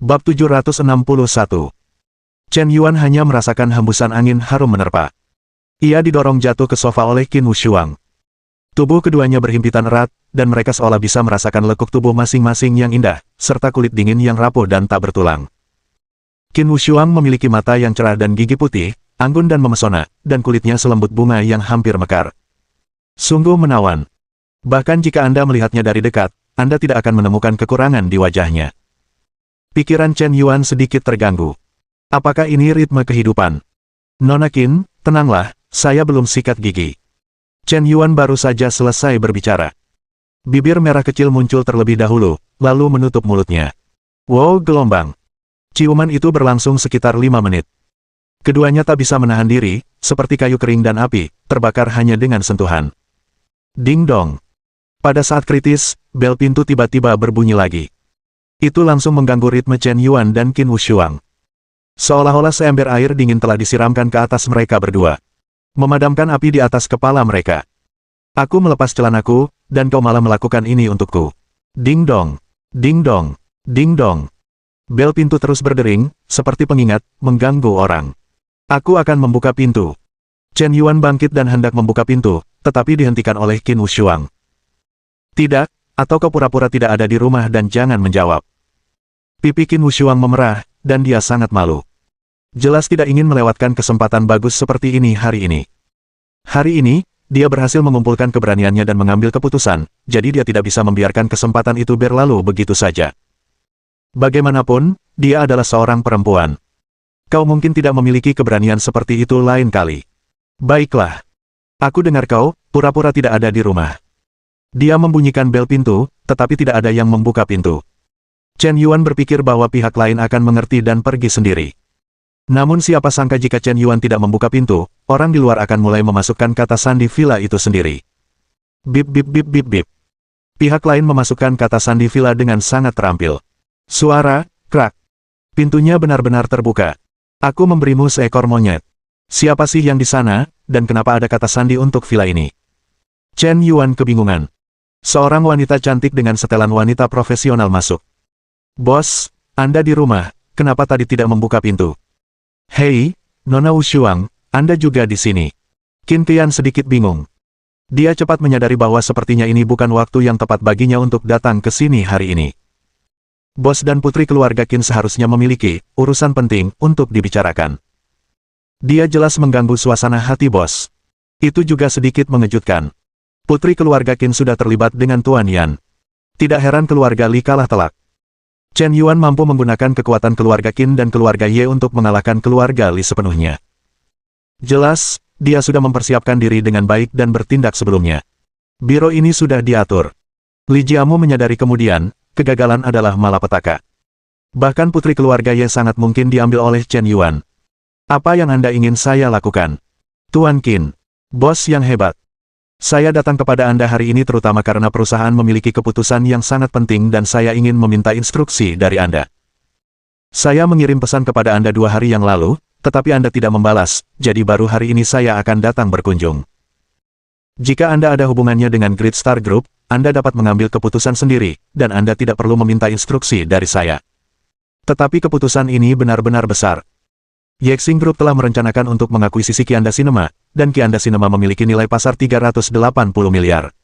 Bab 761. Chen Yuan hanya merasakan hembusan angin harum menerpa. Ia didorong jatuh ke sofa oleh Qin Wushuang. Tubuh keduanya berhimpitan erat, dan mereka seolah bisa merasakan lekuk tubuh masing-masing yang indah, serta kulit dingin yang rapuh dan tak bertulang. Qin Wushuang memiliki mata yang cerah dan gigi putih, anggun dan memesona, dan kulitnya selembut bunga yang hampir mekar. Sungguh menawan. Bahkan jika Anda melihatnya dari dekat, Anda tidak akan menemukan kekurangan di wajahnya. Pikiran Chen Yuan sedikit terganggu. Apakah ini ritme kehidupan? Nona Qin, tenanglah, saya belum sikat gigi. Chen Yuan baru saja selesai berbicara. Bibir merah kecil muncul terlebih dahulu, lalu menutup mulutnya. Wow, gelombang. Ciuman itu berlangsung sekitar 5 menit. Keduanya tak bisa menahan diri, seperti kayu kering dan api, terbakar hanya dengan sentuhan. Ding dong. Pada saat kritis, bel pintu tiba-tiba berbunyi lagi. Itu langsung mengganggu ritme Chen Yuan dan Qin Wushuang. Seolah-olah seember air dingin telah disiramkan ke atas mereka berdua. Memadamkan api di atas kepala mereka. Aku melepas celanaku, dan kau malah melakukan ini untukku. Ding dong. Ding dong. Ding dong. Bel pintu terus berdering, seperti pengingat, mengganggu orang. Aku akan membuka pintu. Chen Yuan bangkit dan hendak membuka pintu, tetapi dihentikan oleh Qin Wushuang. Tidak, atau kau pura-pura tidak ada di rumah dan jangan menjawab. Pipi Qin Wushuang memerah, dan dia sangat malu. Jelas tidak ingin melewatkan kesempatan bagus seperti ini hari ini. Hari ini, dia berhasil mengumpulkan keberaniannya dan mengambil keputusan, jadi dia tidak bisa membiarkan kesempatan itu berlalu begitu saja. Bagaimanapun, dia adalah seorang perempuan. Kau mungkin tidak memiliki keberanian seperti itu lain kali. Baiklah. Aku dengar kau, pura-pura tidak ada di rumah. Dia membunyikan bel pintu, tetapi tidak ada yang membuka pintu. Chen Yuan berpikir bahwa pihak lain akan mengerti dan pergi sendiri. Namun siapa sangka jika Chen Yuan tidak membuka pintu, orang di luar akan mulai memasukkan kata sandi villa itu sendiri. Bip bip bip bip bip. Pihak lain memasukkan kata sandi villa dengan sangat terampil. Suara, krak. Pintunya benar-benar terbuka. Aku memberimu seekor monyet. Siapa sih yang di sana, dan kenapa ada kata sandi untuk villa ini? Chen Yuan kebingungan. Seorang wanita cantik dengan setelan wanita profesional masuk. Bos, Anda di rumah, kenapa tadi tidak membuka pintu? Hei, Nona Wushuang, Anda juga di sini. Qin Qian sedikit bingung. Dia cepat menyadari bahwa sepertinya ini bukan waktu yang tepat baginya untuk datang ke sini hari ini. Bos dan putri keluarga Qin seharusnya memiliki urusan penting untuk dibicarakan. Dia jelas mengganggu suasana hati bos. Itu juga sedikit mengejutkan. Putri keluarga Qin sudah terlibat dengan Tuan Yan. Tidak heran keluarga Li kalah telak. Chen Yuan mampu menggunakan kekuatan keluarga Qin dan keluarga Ye untuk mengalahkan keluarga Li sepenuhnya. Jelas, dia sudah mempersiapkan diri dengan baik dan bertindak sebelumnya. Biro ini sudah diatur. Li Jiamu menyadari kemudian, kegagalan adalah malapetaka. Bahkan putri keluarga Ye sangat mungkin diambil oleh Chen Yuan. Apa yang Anda ingin saya lakukan? Tuan Qin, bos yang hebat. Saya datang kepada Anda hari ini terutama karena perusahaan memiliki keputusan yang sangat penting dan saya ingin meminta instruksi dari Anda. Saya mengirim pesan kepada Anda 2 hari yang lalu, tetapi Anda tidak membalas, jadi baru hari ini saya akan datang berkunjung. Jika Anda ada hubungannya dengan Great Star Group, Anda dapat mengambil keputusan sendiri, dan Anda tidak perlu meminta instruksi dari saya. Tetapi keputusan ini benar-benar besar. Yexing Group telah merencanakan untuk mengakuisisi Kianda Cinema, dan Kianda Cinema memiliki nilai pasar 380 miliar.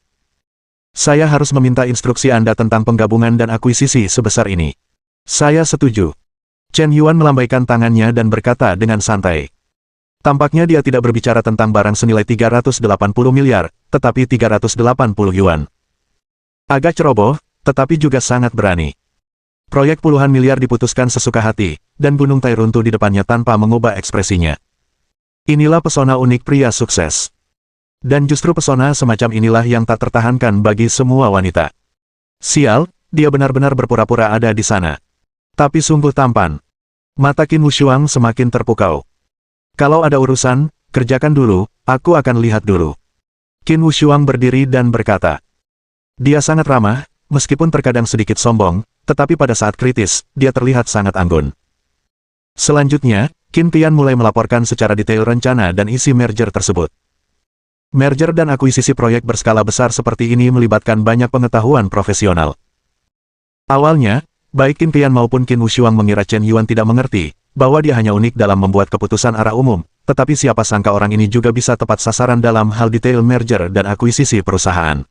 Saya harus meminta instruksi Anda tentang penggabungan dan akuisisi sebesar ini. Saya setuju. Chen Yuan melambaikan tangannya dan berkata dengan santai. Tampaknya dia tidak berbicara tentang barang senilai 380 miliar, tetapi 380 yuan. Agak ceroboh, tetapi juga sangat berani. Proyek puluhan miliar diputuskan sesuka hati, dan Gunung Tai runtuh di depannya tanpa mengubah ekspresinya. Inilah pesona unik pria sukses. Dan justru pesona semacam inilah yang tak tertahankan bagi semua wanita. Sial, dia benar-benar berpura-pura ada di sana. Tapi sungguh tampan. Mata Qin Wushuang semakin terpukau. Kalau ada urusan, kerjakan dulu, aku akan lihat dulu. Qin Wushuang berdiri dan berkata. Dia sangat ramah, meskipun terkadang sedikit sombong, tetapi pada saat kritis, dia terlihat sangat anggun. Selanjutnya, Qin Qian mulai melaporkan secara detail rencana dan isi merger tersebut. Merger dan akuisisi proyek berskala besar seperti ini melibatkan banyak pengetahuan profesional. Awalnya, Baik Qin Qian maupun Qin Wushuang mengira Chen Yuan tidak mengerti, bahwa dia hanya unik dalam membuat keputusan arah umum, tetapi siapa sangka orang ini juga bisa tepat sasaran dalam hal detail merger dan akuisisi perusahaan.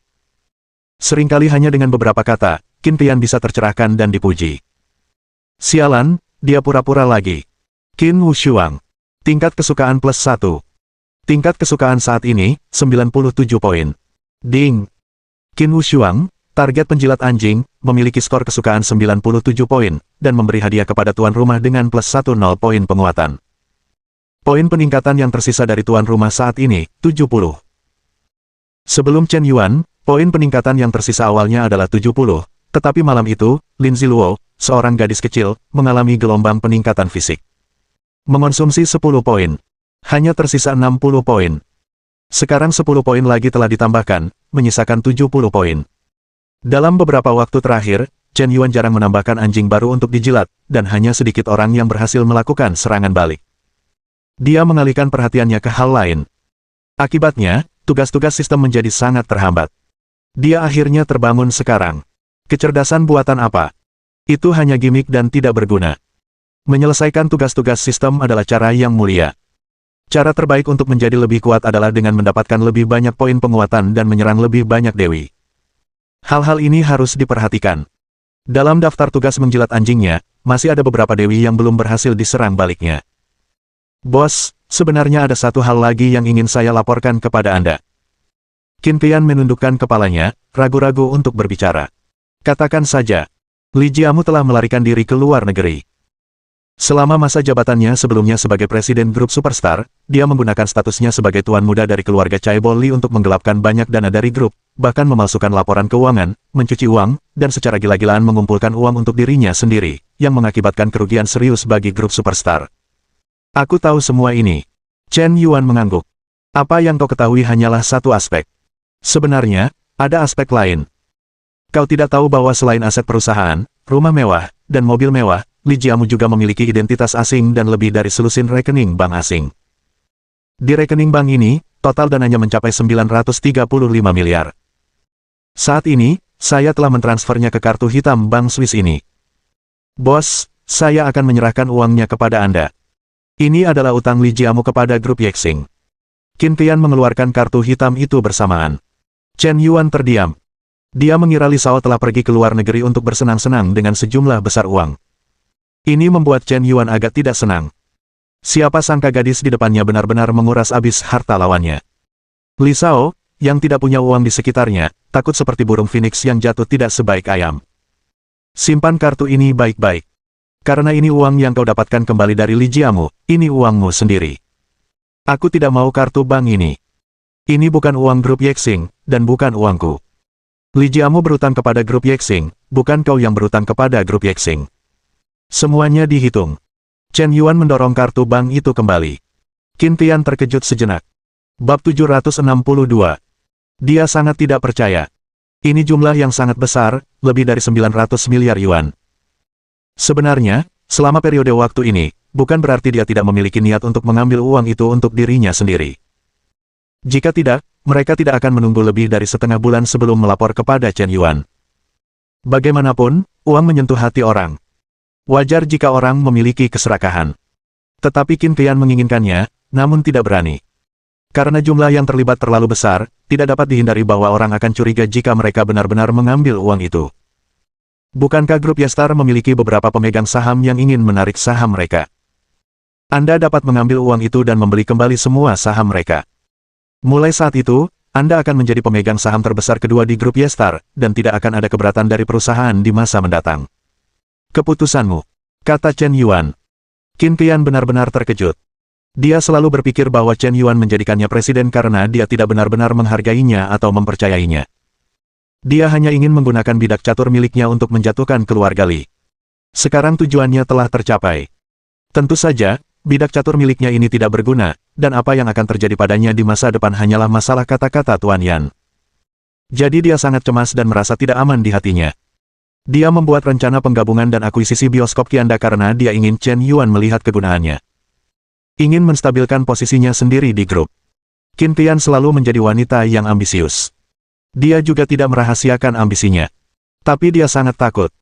Seringkali hanya dengan beberapa kata, Qin Qian bisa tercerahkan dan dipuji. Sialan, dia pura-pura lagi. Qin Wushuang. Tingkat kesukaan +1. Tingkat kesukaan saat ini, 97 poin. Ding. Qin Wushuang, target penjilat anjing, memiliki skor kesukaan 97 poin, dan memberi hadiah kepada tuan rumah dengan +10 poin penguatan. Poin peningkatan yang tersisa dari tuan rumah saat ini, 70. Sebelum Chen Yuan, poin peningkatan yang tersisa awalnya adalah 70, tetapi malam itu, Lin Ziluo, seorang gadis kecil, mengalami gelombang peningkatan fisik. Mengonsumsi 10 poin. Hanya tersisa 60 poin. Sekarang 10 poin lagi telah ditambahkan, menyisakan 70 poin. Dalam beberapa waktu terakhir, Chen Yuan jarang menambahkan anjing baru untuk dijilat, dan hanya sedikit orang yang berhasil melakukan serangan balik. Dia mengalihkan perhatiannya ke hal lain. Akibatnya, tugas-tugas sistem menjadi sangat terhambat. Dia akhirnya terbangun sekarang. Kecerdasan buatan apa? Itu hanya gimmick dan tidak berguna. Menyelesaikan tugas-tugas sistem adalah cara yang mulia. Cara terbaik untuk menjadi lebih kuat adalah dengan mendapatkan lebih banyak poin penguatan dan menyerang lebih banyak dewi. Hal-hal ini harus diperhatikan. Dalam daftar tugas menjilat anjingnya, masih ada beberapa dewi yang belum berhasil diserang baliknya. Bos, sebenarnya ada satu hal lagi yang ingin saya laporkan kepada Anda. Qin Qian menundukkan kepalanya, ragu-ragu untuk berbicara. Katakan saja, Li Jiamu telah melarikan diri ke luar negeri. Selama masa jabatannya sebelumnya sebagai presiden grup Superstar, dia menggunakan statusnya sebagai tuan muda dari keluarga Chaebol Li untuk menggelapkan banyak dana dari grup, bahkan memalsukan laporan keuangan, mencuci uang, dan secara gila-gilaan mengumpulkan uang untuk dirinya sendiri, yang mengakibatkan kerugian serius bagi grup Superstar. Aku tahu semua ini. Chen Yuan mengangguk. Apa yang kau ketahui hanyalah satu aspek. Sebenarnya, ada aspek lain. Kau tidak tahu bahwa selain aset perusahaan, rumah mewah, dan mobil mewah, Li Jiamu juga memiliki identitas asing dan lebih dari selusin rekening bank asing. Di rekening bank ini, total dananya mencapai 935 miliar. Saat ini, saya telah mentransfernya ke kartu hitam bank Swiss ini. Bos, saya akan menyerahkan uangnya kepada Anda. Ini adalah utang Li Jiamu kepada grup Yexing. Qin Qian mengeluarkan kartu hitam itu bersamaan. Chen Yuan terdiam. Dia mengira Li Shao telah pergi ke luar negeri untuk bersenang-senang dengan sejumlah besar uang. Ini membuat Chen Yuan agak tidak senang. Siapa sangka gadis di depannya benar-benar menguras habis harta lawannya. Li Shao, yang tidak punya uang di sekitarnya, takut seperti burung phoenix yang jatuh tidak sebaik ayam. Simpan kartu ini baik-baik. Karena ini uang yang kau dapatkan kembali dari Li Jiamu, ini uangmu sendiri. Aku tidak mau kartu bank ini. Ini bukan uang grup Yexing, dan bukan uangku. Li Jiamu berutang kepada grup Yexing, bukan kau yang berutang kepada grup Yexing. Semuanya dihitung. Chen Yuan mendorong kartu bank itu kembali. Qin Qian terkejut sejenak. Bab 762. Dia sangat tidak percaya. Ini jumlah yang sangat besar, lebih dari 900 miliar yuan. Sebenarnya, selama periode waktu ini, bukan berarti dia tidak memiliki niat untuk mengambil uang itu untuk dirinya sendiri. Jika tidak, mereka tidak akan menunggu lebih dari setengah bulan sebelum melapor kepada Chen Yuan. Bagaimanapun, uang menyentuh hati orang. Wajar jika orang memiliki keserakahan. Tetapi Qin Qian menginginkannya, namun tidak berani. Karena jumlah yang terlibat terlalu besar, tidak dapat dihindari bahwa orang akan curiga jika mereka benar-benar mengambil uang itu. Bukankah grup Yestar memiliki beberapa pemegang saham yang ingin menarik saham mereka? Anda dapat mengambil uang itu dan membeli kembali semua saham mereka. Mulai saat itu, Anda akan menjadi pemegang saham terbesar kedua di grup Yestar, dan tidak akan ada keberatan dari perusahaan di masa mendatang. Keputusanmu, kata Chen Yuan. Qin Qian benar-benar terkejut. Dia selalu berpikir bahwa Chen Yuan menjadikannya presiden karena dia tidak benar-benar menghargainya atau mempercayainya. Dia hanya ingin menggunakan bidak catur miliknya untuk menjatuhkan keluarga Li. Sekarang tujuannya telah tercapai. Tentu saja, bidak catur miliknya ini tidak berguna, dan apa yang akan terjadi padanya di masa depan hanyalah masalah kata-kata Tuan Yan. Jadi dia sangat cemas dan merasa tidak aman di hatinya. Dia membuat rencana penggabungan dan akuisisi bioskop Kianda karena dia ingin Chen Yuan melihat kegunaannya. Ingin menstabilkan posisinya sendiri di grup. Qin Qian selalu menjadi wanita yang ambisius. Dia juga tidak merahasiakan ambisinya. Tapi dia sangat takut.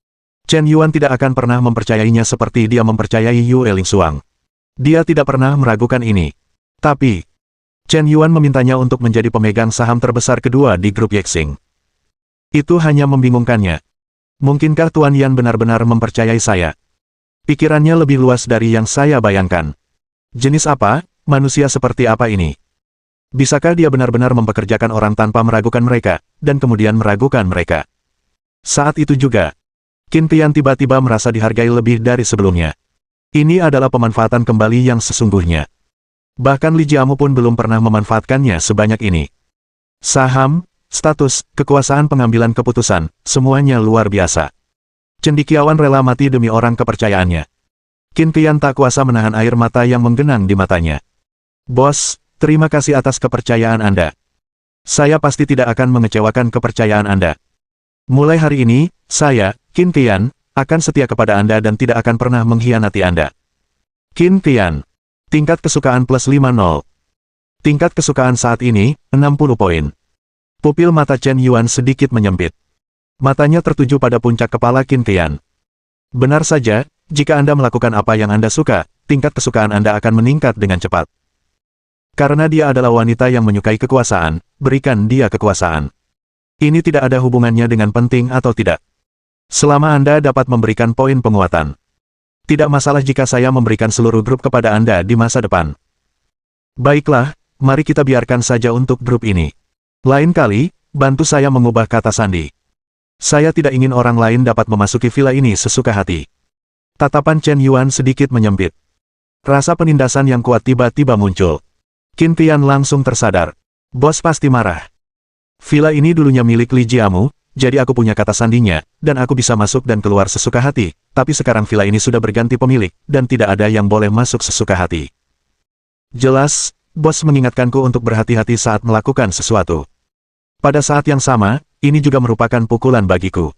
Chen Yuan tidak akan pernah mempercayainya seperti dia mempercayai Yue Lingxuang. Dia tidak pernah meragukan ini. Tapi, Chen Yuan memintanya untuk menjadi pemegang saham terbesar kedua di grup Yexing. Itu hanya membingungkannya. Mungkinkah Tuan Yan benar-benar mempercayai saya? Pikirannya lebih luas dari yang saya bayangkan. Jenis apa, manusia seperti apa ini? Bisakah dia benar-benar mempekerjakan orang tanpa meragukan mereka, dan kemudian meragukan mereka? Saat itu juga, Qin Qian tiba-tiba merasa dihargai lebih dari sebelumnya. Ini adalah pemanfaatan kembali yang sesungguhnya. Bahkan Li Jiamu pun belum pernah memanfaatkannya sebanyak ini. Saham, status, kekuasaan pengambilan keputusan, semuanya luar biasa. Cendekiawan rela mati demi orang kepercayaannya. Qin Qian tak kuasa menahan air mata yang menggenang di matanya. Bos, terima kasih atas kepercayaan Anda. Saya pasti tidak akan mengecewakan kepercayaan Anda. Mulai hari ini, saya, Qin Qian, akan setia kepada Anda dan tidak akan pernah mengkhianati Anda. Qin Qian. Tingkat kesukaan plus 50. Tingkat kesukaan saat ini, 60 poin. Pupil mata Chen Yuan sedikit menyempit. Matanya tertuju pada puncak kepala Qin Qian. Benar saja, jika Anda melakukan apa yang Anda suka, tingkat kesukaan Anda akan meningkat dengan cepat. Karena dia adalah wanita yang menyukai kekuasaan, berikan dia kekuasaan. Ini tidak ada hubungannya dengan penting atau tidak. Selama Anda dapat memberikan poin penguatan. Tidak masalah jika saya memberikan seluruh grup kepada Anda di masa depan. Baiklah, mari kita biarkan saja untuk grup ini. Lain kali, bantu saya mengubah kata sandi. Saya tidak ingin orang lain dapat memasuki villa ini sesuka hati. Tatapan Chen Yuan sedikit menyempit. Rasa penindasan yang kuat tiba-tiba muncul. Qin Qian langsung tersadar. Bos pasti marah. Villa ini dulunya milik Li Jiamu, jadi aku punya kata sandinya, dan aku bisa masuk dan keluar sesuka hati, tapi sekarang villa ini sudah berganti pemilik, dan tidak ada yang boleh masuk sesuka hati. Jelas, bos mengingatkanku untuk berhati-hati saat melakukan sesuatu. Pada saat yang sama, ini juga merupakan pukulan bagiku.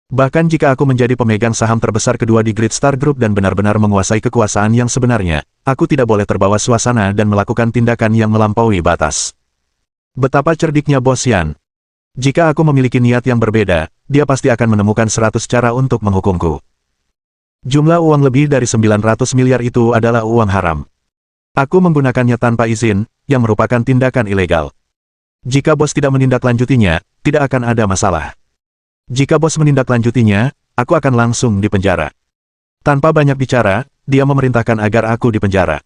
Bahkan jika aku menjadi pemegang saham terbesar kedua di Great Star Group dan benar-benar menguasai kekuasaan yang sebenarnya, aku tidak boleh terbawa suasana dan melakukan tindakan yang melampaui batas. Betapa cerdiknya Bos Yan. Jika aku memiliki niat yang berbeda, dia pasti akan menemukan 100 cara untuk menghukumku. Jumlah uang lebih dari 900 miliar itu adalah uang haram. Aku menggunakannya tanpa izin, yang merupakan tindakan ilegal. Jika bos tidak menindaklanjutinya, tidak akan ada masalah. Jika bos menindaklanjutinya, aku akan langsung dipenjara. Tanpa banyak bicara, dia memerintahkan agar aku dipenjara.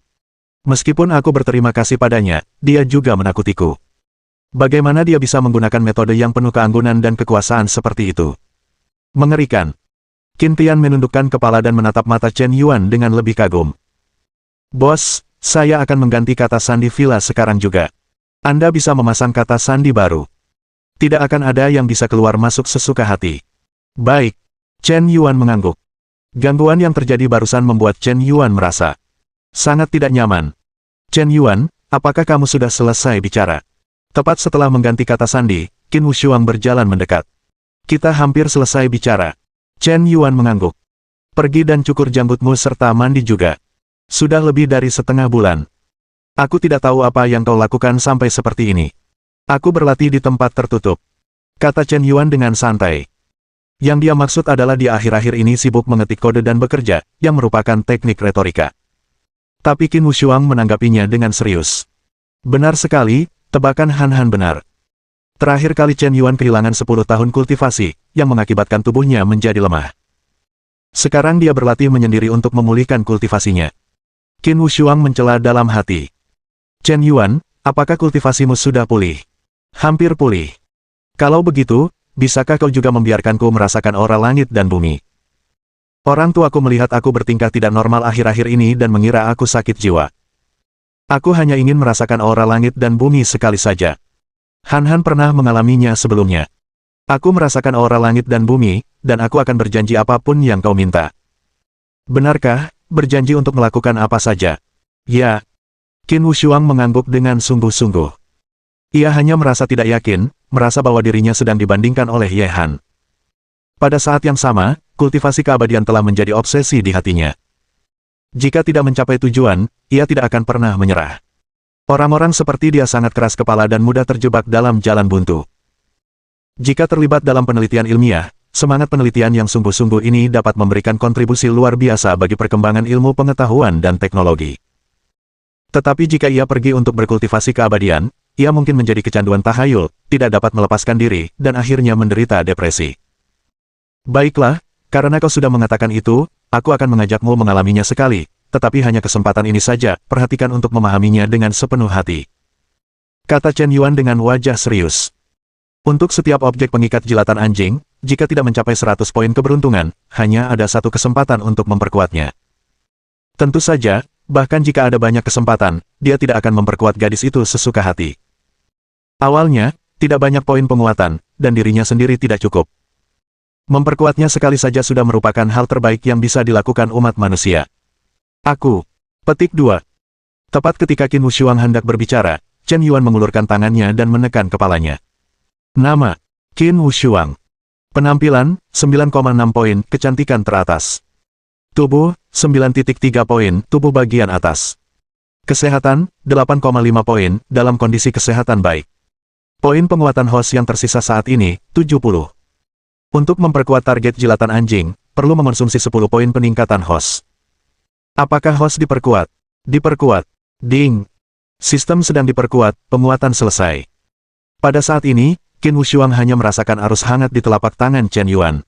Meskipun aku berterima kasih padanya, dia juga menakutiku. Bagaimana dia bisa menggunakan metode yang penuh keanggunan dan kekuasaan seperti itu? Mengerikan. Qin Qian menundukkan kepala dan menatap mata Chen Yuan dengan lebih kagum. Bos, saya akan mengganti kata sandi villa sekarang juga. Anda bisa memasang kata sandi baru. Tidak akan ada yang bisa keluar masuk sesuka hati. Baik. Chen Yuan mengangguk. Gangguan yang terjadi barusan membuat Chen Yuan merasa sangat tidak nyaman. Chen Yuan, apakah kamu sudah selesai bicara? Tepat setelah mengganti kata sandi, Qin Wushuang berjalan mendekat. Kita hampir selesai bicara. Chen Yuan mengangguk. Pergi dan cukur janggutmu serta mandi juga. Sudah lebih dari setengah bulan. Aku tidak tahu apa yang kau lakukan sampai seperti ini. Aku berlatih di tempat tertutup. Kata Chen Yuan dengan santai. Yang dia maksud adalah di akhir-akhir ini sibuk mengetik kode dan bekerja, yang merupakan teknik retorika. Tapi Qin Wushuang menanggapinya dengan serius. Benar sekali. Tebakan Han Han benar. Terakhir kali Chen Yuan kehilangan 10 tahun kultivasi, yang mengakibatkan tubuhnya menjadi lemah. Sekarang dia berlatih menyendiri untuk memulihkan kultivasinya. Qin Wushuang mencela dalam hati. Chen Yuan, apakah kultivasimu sudah pulih? Hampir pulih. Kalau begitu, bisakah kau juga membiarkanku merasakan aura langit dan bumi? Orang tuaku melihat aku bertingkah tidak normal akhir-akhir ini dan mengira aku sakit jiwa. Aku hanya ingin merasakan aura langit dan bumi sekali saja. Han Han pernah mengalaminya sebelumnya. Aku merasakan aura langit dan bumi, dan aku akan berjanji apapun yang kau minta. Benarkah, berjanji untuk melakukan apa saja? Ya. Qin Wushuang mengangguk dengan sungguh-sungguh. Ia hanya merasa tidak yakin, merasa bahwa dirinya sedang dibandingkan oleh Ye Han. Pada saat yang sama, kultivasi keabadian telah menjadi obsesi di hatinya. Jika tidak mencapai tujuan, ia tidak akan pernah menyerah. Orang-orang seperti dia sangat keras kepala dan mudah terjebak dalam jalan buntu. Jika terlibat dalam penelitian ilmiah, semangat penelitian yang sungguh-sungguh ini dapat memberikan kontribusi luar biasa bagi perkembangan ilmu pengetahuan dan teknologi. Tetapi jika ia pergi untuk berkultivasi keabadian, ia mungkin menjadi kecanduan tahayul, tidak dapat melepaskan diri, dan akhirnya menderita depresi. Baiklah, karena kau sudah mengatakan itu, aku akan mengajakmu mengalaminya sekali, tetapi hanya kesempatan ini saja, perhatikan untuk memahaminya dengan sepenuh hati. Kata Chen Yuan dengan wajah serius. Untuk setiap objek pengikat jilatan anjing, jika tidak mencapai 100 poin keberuntungan, hanya ada satu kesempatan untuk memperkuatnya. Tentu saja, bahkan jika ada banyak kesempatan, dia tidak akan memperkuat gadis itu sesuka hati. Awalnya, tidak banyak poin penguatan, dan dirinya sendiri tidak cukup. Memperkuatnya sekali saja sudah merupakan hal terbaik yang bisa dilakukan umat manusia. Aku. Petik 2. Tepat ketika Qin Wushuang hendak berbicara, Chen Yuan mengulurkan tangannya dan menekan kepalanya. Nama. Qin Wushuang. Penampilan, 9,6 poin, kecantikan teratas. Tubuh, 9,3 poin, tubuh bagian atas. Kesehatan, 8,5 poin, dalam kondisi kesehatan baik. Poin penguatan host yang tersisa saat ini, 70. Untuk memperkuat target jilatan anjing, perlu mengonsumsi 10 poin peningkatan host. Apakah host diperkuat? Diperkuat. Ding. Sistem sedang diperkuat, penguatan selesai. Pada saat ini, Qin Wushuang hanya merasakan arus hangat di telapak tangan Chen Yuan.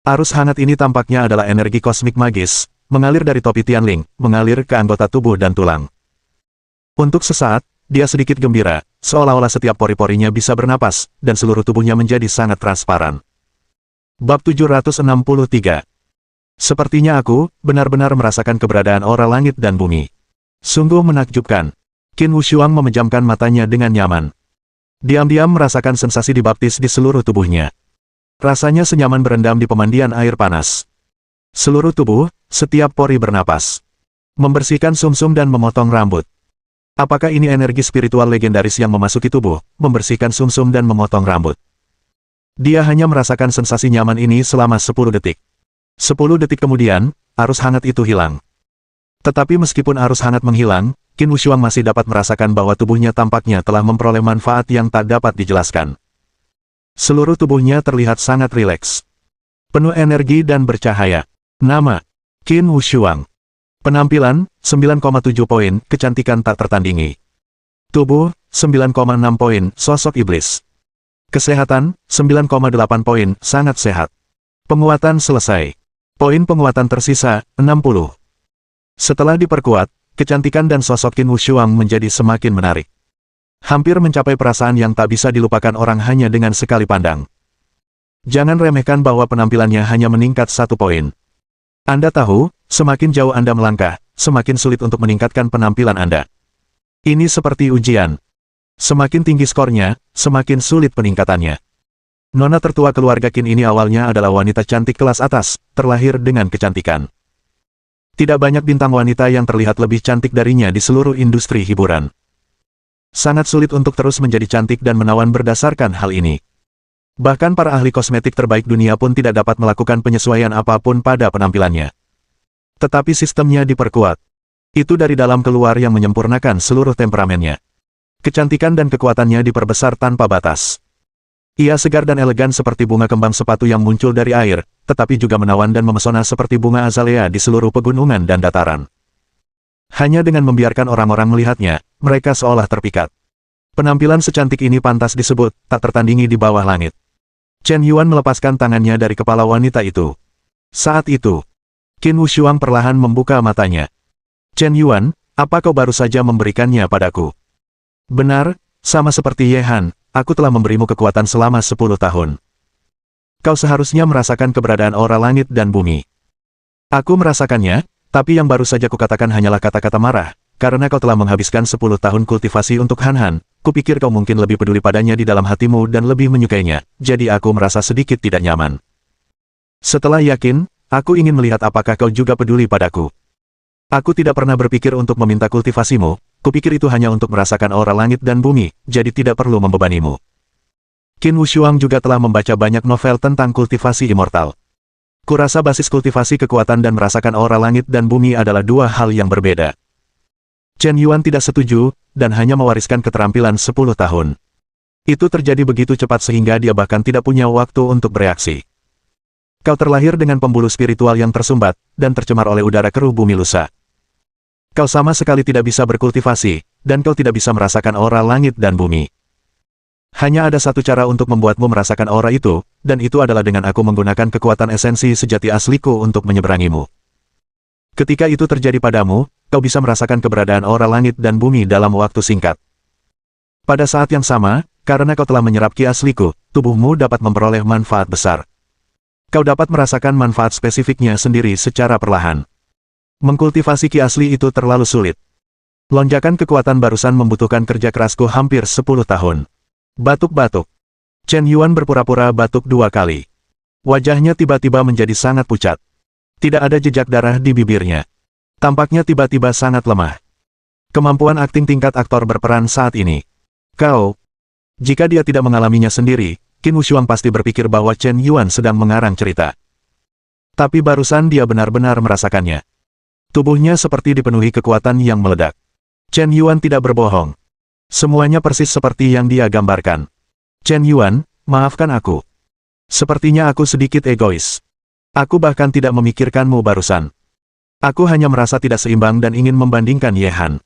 Arus hangat ini tampaknya adalah energi kosmik magis, mengalir dari topi Tianling, mengalir ke anggota tubuh dan tulang. Untuk sesaat, dia sedikit gembira, seolah-olah setiap pori-porinya bisa bernapas, dan seluruh tubuhnya menjadi sangat transparan. Bab 763. Sepertinya aku, benar-benar merasakan keberadaan aura langit dan bumi. Sungguh menakjubkan. Qin Wushuang memejamkan matanya dengan nyaman. Diam-diam merasakan sensasi dibaptis di seluruh tubuhnya. Rasanya senyaman berendam di pemandian air panas. Seluruh tubuh, setiap pori bernapas. Membersihkan sumsum dan memotong rambut. Apakah ini energi spiritual legendaris yang memasuki tubuh, membersihkan sumsum dan memotong rambut? Dia hanya merasakan sensasi nyaman ini selama 10 detik. 10 detik kemudian, arus hangat itu hilang. Tetapi meskipun arus hangat menghilang, Qin Wushuang masih dapat merasakan bahwa tubuhnya tampaknya telah memperoleh manfaat yang tak dapat dijelaskan. Seluruh tubuhnya terlihat sangat rileks. Penuh energi dan bercahaya. Nama. Qin Wushuang. Penampilan, 9,7 poin, kecantikan tak tertandingi. Tubuh, 9,6 poin, sosok iblis. Kesehatan, 9,8 poin, sangat sehat. Penguatan selesai. Poin penguatan tersisa, 60. Setelah diperkuat, kecantikan dan sosok Qin Wushuang menjadi semakin menarik. Hampir mencapai perasaan yang tak bisa dilupakan orang hanya dengan sekali pandang. Jangan remehkan bahwa penampilannya hanya meningkat 1 poin. Anda tahu, semakin jauh Anda melangkah, semakin sulit untuk meningkatkan penampilan Anda. Ini seperti ujian. Semakin tinggi skornya, semakin sulit peningkatannya. Nona tertua keluarga Qin ini awalnya adalah wanita cantik kelas atas, terlahir dengan kecantikan. Tidak banyak bintang wanita yang terlihat lebih cantik darinya di seluruh industri hiburan. Sangat sulit untuk terus menjadi cantik dan menawan berdasarkan hal ini. Bahkan para ahli kosmetik terbaik dunia pun tidak dapat melakukan penyesuaian apapun pada penampilannya. Tetapi sistemnya diperkuat. Itu dari dalam keluar yang menyempurnakan seluruh temperamennya. Kecantikan dan kekuatannya diperbesar tanpa batas. Ia segar dan elegan seperti bunga kembang sepatu yang muncul dari air, tetapi juga menawan dan memesona seperti bunga azalea di seluruh pegunungan dan dataran. Hanya dengan membiarkan orang-orang melihatnya, mereka seolah terpikat. Penampilan secantik ini pantas disebut, tak tertandingi di bawah langit. Chen Yuan melepaskan tangannya dari kepala wanita itu. Saat itu, Qin Wushuang perlahan membuka matanya. Chen Yuan, apa kau baru saja memberikannya padaku? Benar, sama seperti Ye Han, aku telah memberimu kekuatan selama 10 tahun. Kau seharusnya merasakan keberadaan aura langit dan bumi. Aku merasakannya, tapi yang baru saja kukatakan hanyalah kata-kata marah, karena kau telah menghabiskan 10 tahun kultivasi untuk Han Han, kupikir kau mungkin lebih peduli padanya di dalam hatimu dan lebih menyukainya, jadi aku merasa sedikit tidak nyaman. Setelah yakin, aku ingin melihat apakah kau juga peduli padaku. Aku tidak pernah berpikir untuk meminta kultivasimu, kupikir itu hanya untuk merasakan aura langit dan bumi, jadi tidak perlu membebanimu. Qin Wushuang juga telah membaca banyak novel tentang kultivasi immortal. Kurasa basis kultivasi kekuatan dan merasakan aura langit dan bumi adalah dua hal yang berbeda. Chen Yuan tidak setuju, dan hanya mewariskan keterampilan 10 tahun. Itu terjadi begitu cepat sehingga dia bahkan tidak punya waktu untuk bereaksi. Kau terlahir dengan pembuluh spiritual yang tersumbat, dan tercemar oleh udara keruh bumi lusa. Kau sama sekali tidak bisa berkultivasi, dan kau tidak bisa merasakan aura langit dan bumi. Hanya ada satu cara untuk membuatmu merasakan aura itu, dan itu adalah dengan aku menggunakan kekuatan esensi sejati asliku untuk menyeberangimu. Ketika itu terjadi padamu, kau bisa merasakan keberadaan aura langit dan bumi dalam waktu singkat. Pada saat yang sama, karena kau telah menyerap ki asliku, tubuhmu dapat memperoleh manfaat besar. Kau dapat merasakan manfaat spesifiknya sendiri secara perlahan. Mengkultivasi ki asli itu terlalu sulit. Lonjakan kekuatan barusan membutuhkan kerja kerasku hampir 10 tahun. Batuk-batuk. Chen Yuan berpura-pura batuk 2 kali. Wajahnya tiba-tiba menjadi sangat pucat. Tidak ada jejak darah di bibirnya. Tampaknya tiba-tiba sangat lemah. Kemampuan akting tingkat aktor berperan saat ini. Jika dia tidak mengalaminya sendiri, Qin Wushuang pasti berpikir bahwa Chen Yuan sedang mengarang cerita. Tapi barusan dia benar-benar merasakannya. Tubuhnya seperti dipenuhi kekuatan yang meledak. Chen Yuan tidak berbohong. Semuanya persis seperti yang dia gambarkan. Chen Yuan, maafkan aku. Sepertinya aku sedikit egois. Aku bahkan tidak memikirkanmu barusan. Aku hanya merasa tidak seimbang dan ingin membandingkan Ye Han.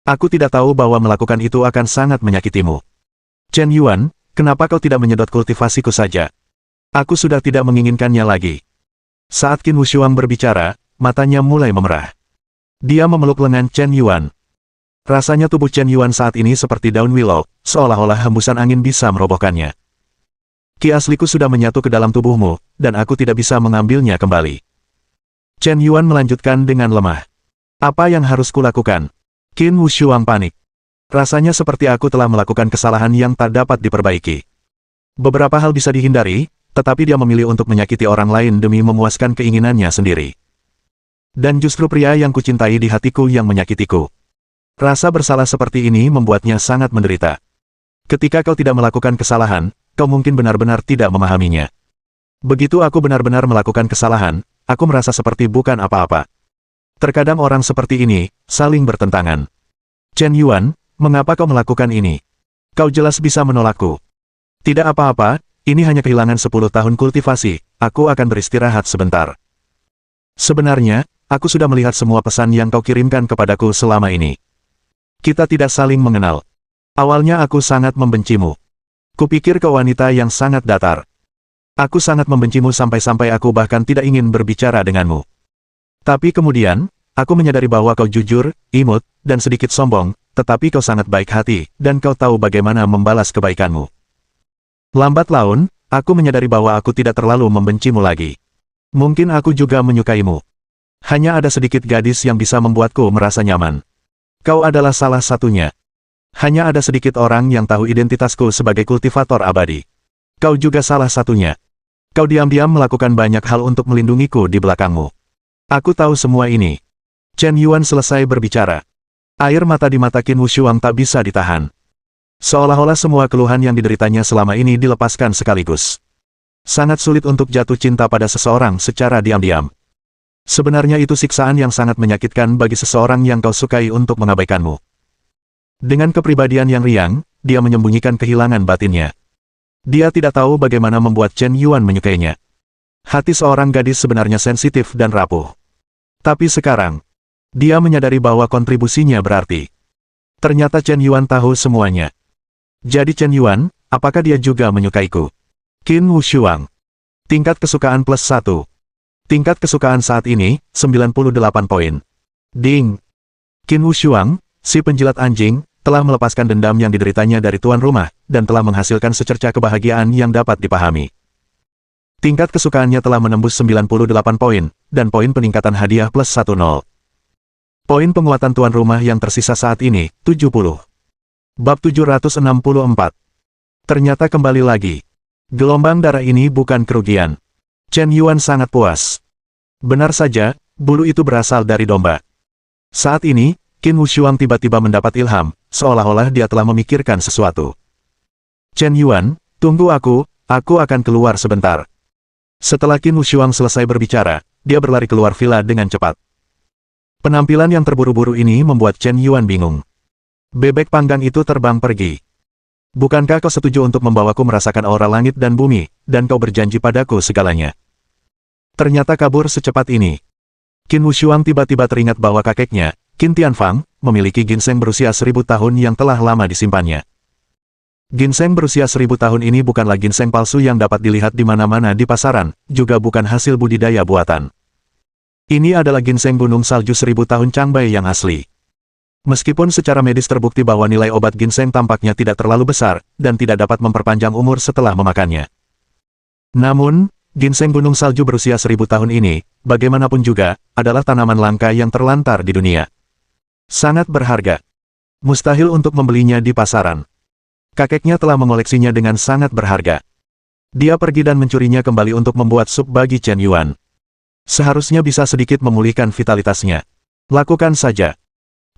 Aku tidak tahu bahwa melakukan itu akan sangat menyakitimu. Chen Yuan, kenapa kau tidak menyedot kultivasiku saja? Aku sudah tidak menginginkannya lagi. Saat Qin Wushuang berbicara, matanya mulai memerah. Dia memeluk lengan Chen Yuan. Rasanya tubuh Chen Yuan saat ini seperti daun willow, seolah-olah hembusan angin bisa merobohkannya. Ki asliku sudah menyatu ke dalam tubuhmu, dan aku tidak bisa mengambilnya kembali. Chen Yuan melanjutkan dengan lemah. Apa yang harus kulakukan? Qin Wushuang panik. Rasanya seperti aku telah melakukan kesalahan yang tak dapat diperbaiki. Beberapa hal bisa dihindari, tetapi dia memilih untuk menyakiti orang lain demi memuaskan keinginannya sendiri. Dan justru pria yang kucintai di hatiku yang menyakitiku. Rasa bersalah seperti ini membuatnya sangat menderita. Ketika kau tidak melakukan kesalahan, kau mungkin benar-benar tidak memahaminya. Begitu aku benar-benar melakukan kesalahan, aku merasa seperti bukan apa-apa. Terkadang orang seperti ini, saling bertentangan. Chen Yuan, mengapa kau melakukan ini? Kau jelas bisa menolakku. Tidak apa-apa, ini hanya kehilangan 10 tahun kultivasi, aku akan beristirahat sebentar. Sebenarnya, aku sudah melihat semua pesan yang kau kirimkan kepadaku selama ini. Kita tidak saling mengenal. Awalnya aku sangat membencimu. Kupikir kau wanita yang sangat datar. Aku sangat membencimu sampai-sampai aku bahkan tidak ingin berbicara denganmu. Tapi kemudian, aku menyadari bahwa kau jujur, imut, dan sedikit sombong, tetapi kau sangat baik hati, dan kau tahu bagaimana membalas kebaikanmu. Lambat laun, aku menyadari bahwa aku tidak terlalu membencimu lagi. Mungkin aku juga menyukaimu. Hanya ada sedikit gadis yang bisa membuatku merasa nyaman. Kau adalah salah satunya. Hanya ada sedikit orang yang tahu identitasku sebagai kultivator abadi. Kau juga salah satunya. Kau diam-diam melakukan banyak hal untuk melindungiku di belakangmu. Aku tahu semua ini. Chen Yuan selesai berbicara. Air mata di mata Qin Wushuang tak bisa ditahan. Seolah-olah semua keluhan yang dideritanya selama ini dilepaskan sekaligus. Sangat sulit untuk jatuh cinta pada seseorang secara diam-diam. Sebenarnya itu siksaan yang sangat menyakitkan bagi seseorang yang kau sukai untuk mengabaikanmu. Dengan kepribadian yang riang, dia menyembunyikan kehilangan batinnya. Dia tidak tahu bagaimana membuat Chen Yuan menyukainya. Hati seorang gadis sebenarnya sensitif dan rapuh. Tapi sekarang, dia menyadari bahwa kontribusinya berarti. Ternyata Chen Yuan tahu semuanya. Jadi Chen Yuan, apakah dia juga menyukaiku? Qin Wushuang. Tingkat kesukaan +1. Tingkat kesukaan saat ini, 98 poin. Ding. Qin Wushuang, si penjilat anjing, telah melepaskan dendam yang dideritanya dari tuan rumah, dan telah menghasilkan secercah kebahagiaan yang dapat dipahami. Tingkat kesukaannya telah menembus 98 poin, dan poin peningkatan hadiah +10. Poin penguatan tuan rumah yang tersisa saat ini, 70. Bab 764. Ternyata kembali lagi. Gelombang darah ini bukan kerugian. Chen Yuan sangat puas. Benar saja, bulu itu berasal dari domba. Saat ini, Qin Wushuang tiba-tiba mendapat ilham, seolah-olah dia telah memikirkan sesuatu. Chen Yuan, tunggu aku akan keluar sebentar. Setelah Qin Wushuang selesai berbicara, dia berlari keluar villa dengan cepat. Penampilan yang terburu-buru ini membuat Chen Yuan bingung. Bebek panggang itu terbang pergi. Bukankah kau setuju untuk membawaku merasakan aura langit dan bumi, dan kau berjanji padaku segalanya? Ternyata kabur secepat ini. Qin Wushuang tiba-tiba teringat bahwa kakeknya, Qin Tianfang, memiliki ginseng berusia 1000 tahun yang telah lama disimpannya. Ginseng berusia 1000 tahun ini bukanlah ginseng palsu yang dapat dilihat di mana-mana di pasaran, juga bukan hasil budidaya buatan. Ini adalah ginseng gunung salju 1000 tahun Changbai yang asli. Meskipun secara medis terbukti bahwa nilai obat ginseng tampaknya tidak terlalu besar, dan tidak dapat memperpanjang umur setelah memakannya. Namun, ginseng gunung salju berusia 1000 tahun ini, bagaimanapun juga, adalah tanaman langka yang terlantar di dunia. Sangat berharga. Mustahil untuk membelinya di pasaran. Kakeknya telah mengoleksinya dengan sangat berharga. Dia pergi dan mencurinya kembali untuk membuat sup bagi Chen Yuan. Seharusnya bisa sedikit memulihkan vitalitasnya. Lakukan saja.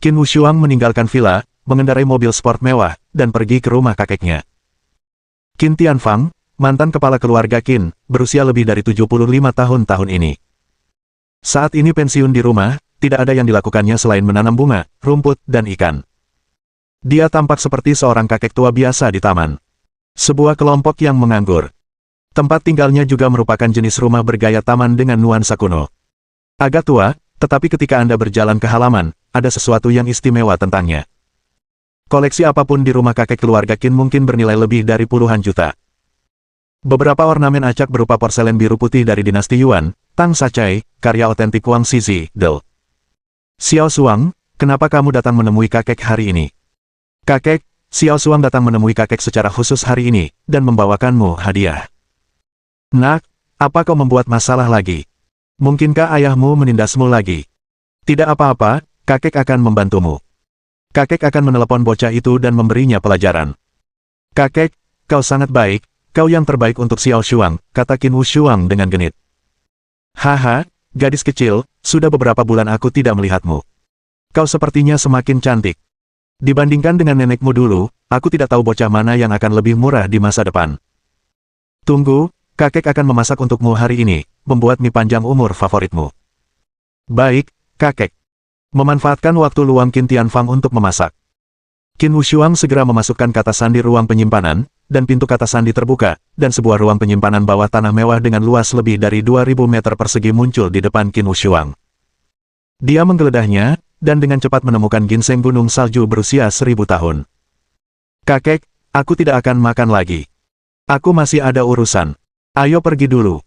Qin Wushuang meninggalkan villa, mengendarai mobil sport mewah, dan pergi ke rumah kakeknya. Qin Tianfang, mantan kepala keluarga Qin, berusia lebih dari 75 tahun ini. Saat ini pensiun di rumah, tidak ada yang dilakukannya selain menanam bunga, rumput, dan ikan. Dia tampak seperti seorang kakek tua biasa di taman. Sebuah kelompok yang menganggur. Tempat tinggalnya juga merupakan jenis rumah bergaya taman dengan nuansa kuno. Agak tua, tetapi ketika Anda berjalan ke halaman, ada sesuatu yang istimewa tentangnya. Koleksi apapun di rumah kakek keluarga Qin mungkin bernilai lebih dari puluhan juta. Beberapa ornamen acak berupa porselen biru putih dari dinasti Yuan, Tang Sacai, karya otentik Wang Zizi, Del. Xiao Shuang, kenapa kamu datang menemui kakek hari ini? Kakek, Xiao Shuang datang menemui kakek secara khusus hari ini, dan membawakanmu hadiah. Nak, apa kau membuat masalah lagi? Mungkinkah ayahmu menindasmu lagi? Tidak apa-apa, kakek akan membantumu. Kakek akan menelepon bocah itu dan memberinya pelajaran. Kakek, kau sangat baik, kau yang terbaik untuk Xiao Shuang, kata Qin Wushuang dengan genit. Haha, gadis kecil, sudah beberapa bulan aku tidak melihatmu. Kau sepertinya semakin cantik. Dibandingkan dengan nenekmu dulu, aku tidak tahu bocah mana yang akan lebih murah di masa depan. Tunggu, kakek akan memasak untukmu hari ini, membuat mie panjang umur favoritmu. Baik, kakek. Memanfaatkan waktu luang Qin Tianfang untuk memasak. Qin Wushuang segera memasukkan kata sandi ruang penyimpanan, dan pintu kata sandi terbuka, dan sebuah ruang penyimpanan bawah tanah mewah dengan luas lebih dari 2000 meter persegi muncul di depan Qin Wushuang. Dia menggeledahnya, dan dengan cepat menemukan ginseng gunung salju berusia 1000 tahun. Kakek, aku tidak akan makan lagi. Aku masih ada urusan. Ayo pergi dulu.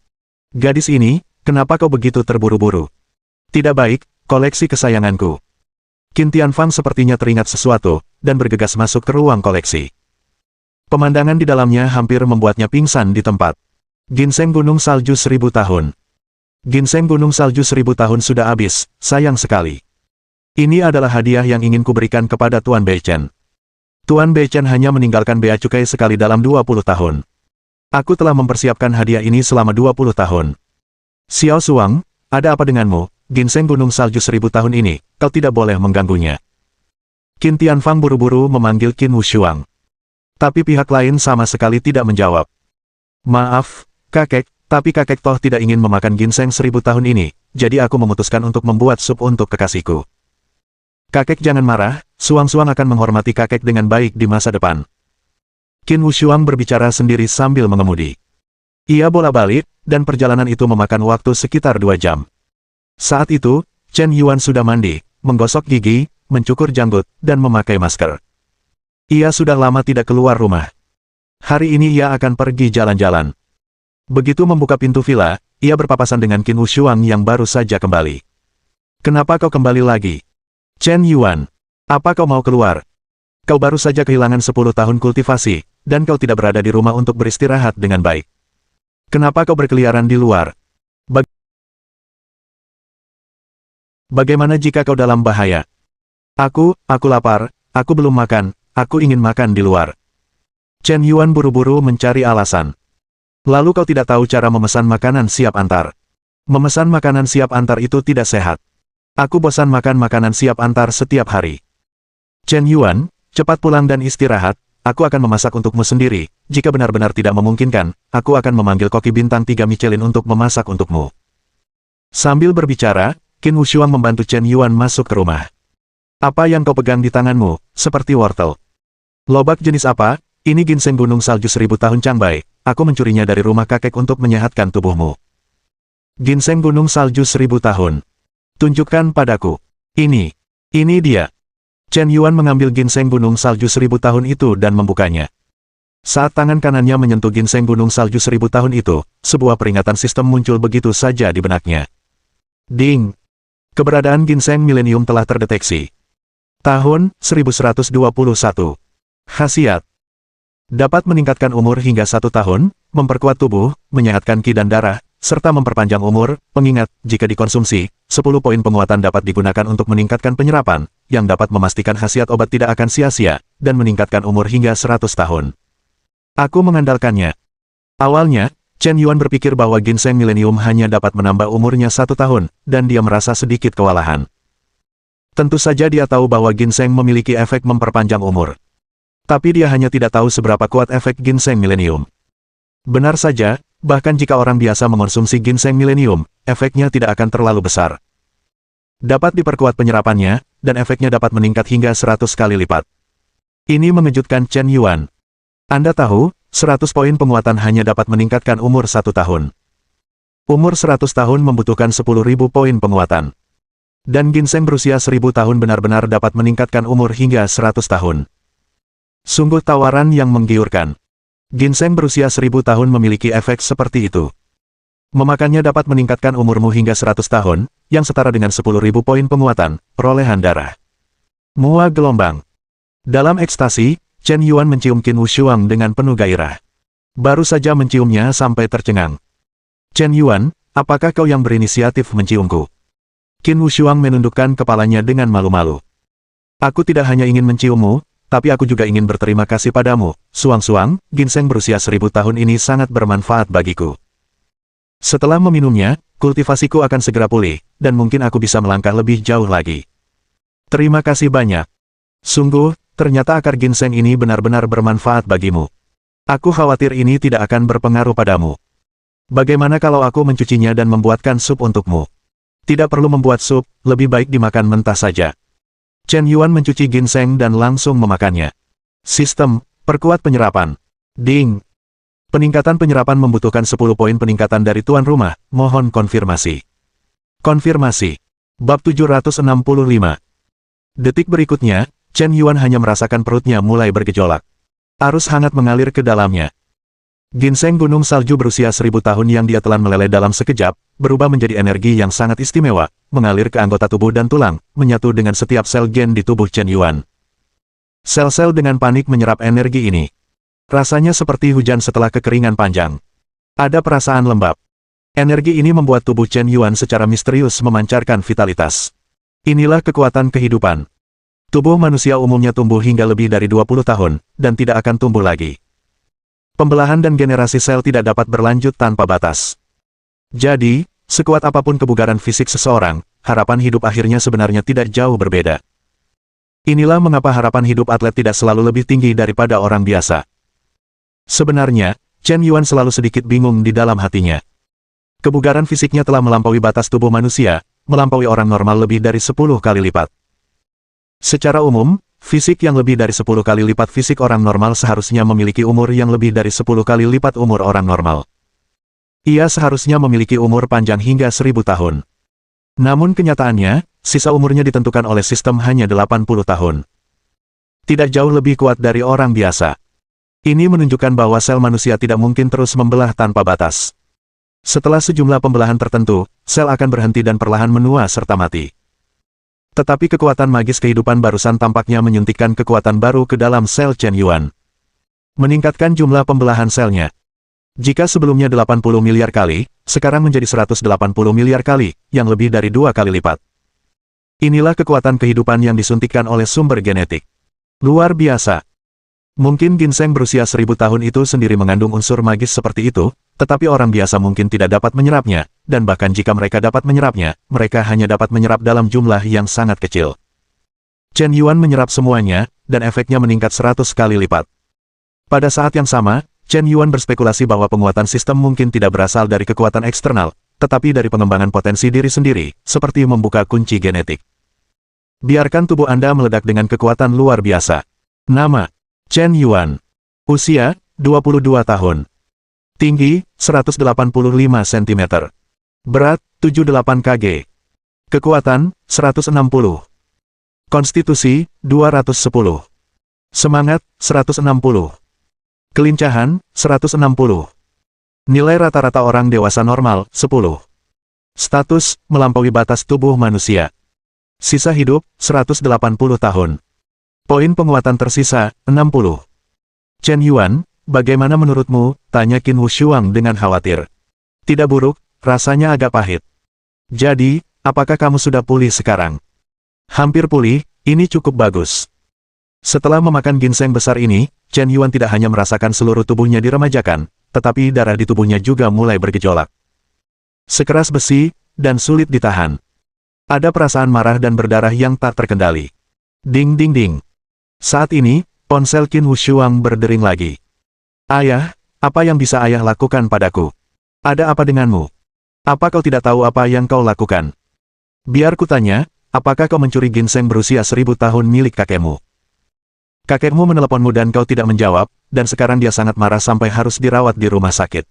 Gadis ini, kenapa kau begitu terburu-buru? Tidak baik, koleksi kesayanganku. Qin Tianfang sepertinya teringat sesuatu, dan bergegas masuk ke ruang koleksi. Pemandangan di dalamnya hampir membuatnya pingsan di tempat. Ginseng gunung salju 1000 tahun. Ginseng gunung salju 1000 tahun sudah habis, sayang sekali. Ini adalah hadiah yang ingin kuberikan kepada Tuan Beichen. Tuan Beichen hanya meninggalkan bea cukai sekali dalam 20 tahun. Aku telah mempersiapkan hadiah ini selama 20 tahun. Xiao Shuang, ada apa denganmu? Ginseng gunung salju 1000 tahun ini, kau tidak boleh mengganggunya. Qin Tianfang buru-buru memanggil Qin Wushuang. Tapi pihak lain sama sekali tidak menjawab. Maaf, kakek, tapi kakek toh tidak ingin memakan ginseng 1000 tahun ini, jadi aku memutuskan untuk membuat sup untuk kekasihku. Kakek jangan marah, Suang-Suang akan menghormati kakek dengan baik di masa depan. Qin Wushuang berbicara sendiri sambil mengemudi. Ia bolak-balik, dan perjalanan itu memakan waktu sekitar 2 jam. Saat itu, Chen Yuan sudah mandi, menggosok gigi, mencukur janggut, dan memakai masker. Ia sudah lama tidak keluar rumah. Hari ini ia akan pergi jalan-jalan. Begitu membuka pintu villa, ia berpapasan dengan Qin Wushuang yang baru saja kembali. Kenapa kau kembali lagi? Chen Yuan, apa kau mau keluar? Kau baru saja kehilangan 10 tahun kultivasi, dan kau tidak berada di rumah untuk beristirahat dengan baik. Kenapa kau berkeliaran di luar? Bagaimana jika kau dalam bahaya? Aku lapar, aku belum makan, aku ingin makan di luar. Chen Yuan buru-buru mencari alasan. Lalu kau tidak tahu cara memesan makanan siap antar. Memesan makanan siap antar itu tidak sehat. Aku bosan makan makanan siap antar setiap hari. Chen Yuan, cepat pulang dan istirahat, aku akan memasak untukmu sendiri. Jika benar-benar tidak memungkinkan, aku akan memanggil koki bintang 3 Michelin untuk memasak untukmu. Sambil berbicara, Qin Wushuang membantu Chen Yuan masuk ke rumah. Apa yang kau pegang di tanganmu, seperti wortel? Lobak jenis apa? Ini ginseng gunung salju 1000 tahun Changbai, aku mencurinya dari rumah kakek untuk menyehatkan tubuhmu. Ginseng Gunung Salju 1000 tahun. Tunjukkan padaku. Ini dia. Chen Yuan mengambil ginseng Gunung Salju 1000 tahun itu dan membukanya. Saat tangan kanannya menyentuh ginseng Gunung Salju 1000 tahun itu, sebuah peringatan sistem muncul begitu saja di benaknya. Ding! Keberadaan ginseng milenium telah terdeteksi. Tahun 1121. Khasiat. Dapat meningkatkan umur hingga 1 tahun, memperkuat tubuh, menyehatkan ki dan darah, serta memperpanjang umur. Pengingat, jika dikonsumsi, 10 poin penguatan dapat digunakan untuk meningkatkan penyerapan, yang dapat memastikan khasiat obat tidak akan sia-sia, dan meningkatkan umur hingga 100 tahun. Aku mengandalkannya. Awalnya, Chen Yuan berpikir bahwa ginseng milenium hanya dapat menambah umurnya 1 tahun, dan dia merasa sedikit kewalahan. Tentu saja dia tahu bahwa ginseng memiliki efek memperpanjang umur. Tapi dia hanya tidak tahu seberapa kuat efek ginseng milenium. Benar saja, bahkan jika orang biasa mengonsumsi ginseng milenium, efeknya tidak akan terlalu besar. Dapat diperkuat penyerapannya, dan efeknya dapat meningkat hingga 100 kali lipat. Ini mengejutkan Chen Yuan. Anda tahu, 100 poin penguatan hanya dapat meningkatkan umur 1 tahun. Umur 100 tahun membutuhkan 10.000 poin penguatan. Dan ginseng berusia 1000 tahun benar-benar dapat meningkatkan umur hingga 100 tahun. Sungguh tawaran yang menggiurkan. Ginseng berusia 1000 tahun memiliki efek seperti itu. Memakannya dapat meningkatkan umurmu hingga 100 tahun, yang setara dengan 10.000 poin penguatan, perolehan darah. Mua gelombang. Dalam ekstasi, Chen Yuan mencium Qin Wushuang dengan penuh gairah. Baru saja menciumnya sampai tercengang. Chen Yuan, apakah kau yang berinisiatif menciumku? Qin Wushuang menundukkan kepalanya dengan malu-malu. Aku tidak hanya ingin menciummu, tapi aku juga ingin berterima kasih padamu, Suang-Suang. Ginseng berusia 1000 tahun ini sangat bermanfaat bagiku. Setelah meminumnya, kultivasiku akan segera pulih, dan mungkin aku bisa melangkah lebih jauh lagi. Terima kasih banyak. Sungguh, ternyata akar ginseng ini benar-benar bermanfaat bagimu. Aku khawatir ini tidak akan berpengaruh padamu. Bagaimana kalau aku mencucinya dan membuatkan sup untukmu? Tidak perlu membuat sup, lebih baik dimakan mentah saja. Chen Yuan mencuci ginseng dan langsung memakannya. Sistem, perkuat penyerapan. Ding! Peningkatan penyerapan membutuhkan 10 poin peningkatan dari tuan rumah, mohon konfirmasi. Konfirmasi. Bab 765. Detik berikutnya, Chen Yuan hanya merasakan perutnya mulai bergejolak. Arus hangat mengalir ke dalamnya. Ginseng gunung salju berusia 1000 tahun yang dia telan meleleh dalam sekejap, berubah menjadi energi yang sangat istimewa, mengalir ke anggota tubuh dan tulang, menyatu dengan setiap sel gen di tubuh Chen Yuan. Sel-sel dengan panik menyerap energi ini. Rasanya seperti hujan setelah kekeringan panjang. Ada perasaan lembab. Energi ini membuat tubuh Chen Yuan secara misterius memancarkan vitalitas. Inilah kekuatan kehidupan. Tubuh manusia umumnya tumbuh hingga lebih dari 20 tahun, dan tidak akan tumbuh lagi. Pembelahan dan generasi sel tidak dapat berlanjut tanpa batas. Jadi, sekuat apapun kebugaran fisik seseorang, harapan hidup akhirnya sebenarnya tidak jauh berbeda. Inilah mengapa harapan hidup atlet tidak selalu lebih tinggi daripada orang biasa. Sebenarnya, Chen Yuan selalu sedikit bingung di dalam hatinya. Kebugaran fisiknya telah melampaui batas tubuh manusia, melampaui orang normal lebih dari 10 kali lipat. Secara umum, fisik yang lebih dari 10 kali lipat fisik orang normal seharusnya memiliki umur yang lebih dari 10 kali lipat umur orang normal. Ia seharusnya memiliki umur panjang hingga 1000 tahun. Namun kenyataannya, sisa umurnya ditentukan oleh sistem hanya 80 tahun. Tidak jauh lebih kuat dari orang biasa. Ini menunjukkan bahwa sel manusia tidak mungkin terus membelah tanpa batas. Setelah sejumlah pembelahan tertentu, sel akan berhenti dan perlahan menua serta mati. Tetapi kekuatan magis kehidupan barusan tampaknya menyuntikkan kekuatan baru ke dalam sel Chen Yuan. Meningkatkan jumlah pembelahan selnya. Jika sebelumnya 80 miliar kali, sekarang menjadi 180 miliar kali, yang lebih dari 2 kali lipat. Inilah kekuatan kehidupan yang disuntikkan oleh sumber genetik. Luar biasa. Mungkin ginseng berusia 1000 tahun itu sendiri mengandung unsur magis seperti itu, tetapi orang biasa mungkin tidak dapat menyerapnya, dan bahkan jika mereka dapat menyerapnya, mereka hanya dapat menyerap dalam jumlah yang sangat kecil. Chen Yuan menyerap semuanya, dan efeknya meningkat 100 kali lipat. Pada saat yang sama, Chen Yuan berspekulasi bahwa penguatan sistem mungkin tidak berasal dari kekuatan eksternal, tetapi dari pengembangan potensi diri sendiri, seperti membuka kunci genetik. Biarkan tubuh Anda meledak dengan kekuatan luar biasa. Nama: Chen Yuan. Usia: 22 tahun. Tinggi: 185 cm. Berat, 78 kg. Kekuatan, 160. Konstitusi, 210. Semangat, 160. Kelincahan, 160. Nilai rata-rata orang dewasa normal, 10. Status, melampaui batas tubuh manusia. Sisa hidup, 180 tahun. Poin penguatan tersisa, 60. Chen Yuan, bagaimana menurutmu? Tanya Qin Wushuang dengan khawatir. Tidak buruk, rasanya agak pahit. Jadi, apakah kamu sudah pulih sekarang? Hampir pulih, ini cukup bagus. Setelah memakan ginseng besar ini, Chen Yuan tidak hanya merasakan seluruh tubuhnya diremajakan, tetapi darah di tubuhnya juga mulai bergejolak. Sekeras besi, dan sulit ditahan. Ada perasaan marah dan berdarah yang tak terkendali. Ding ding ding. Saat ini, ponsel Qin Wushuang berdering lagi. Ayah, apa yang bisa ayah lakukan padaku? Ada apa denganmu? Apa kau tidak tahu apa yang kau lakukan? Biar kutanya, apakah kau mencuri ginseng berusia 1000 tahun milik kakekmu? Kakekmu meneleponmu dan kau tidak menjawab, dan sekarang dia sangat marah sampai harus dirawat di rumah sakit.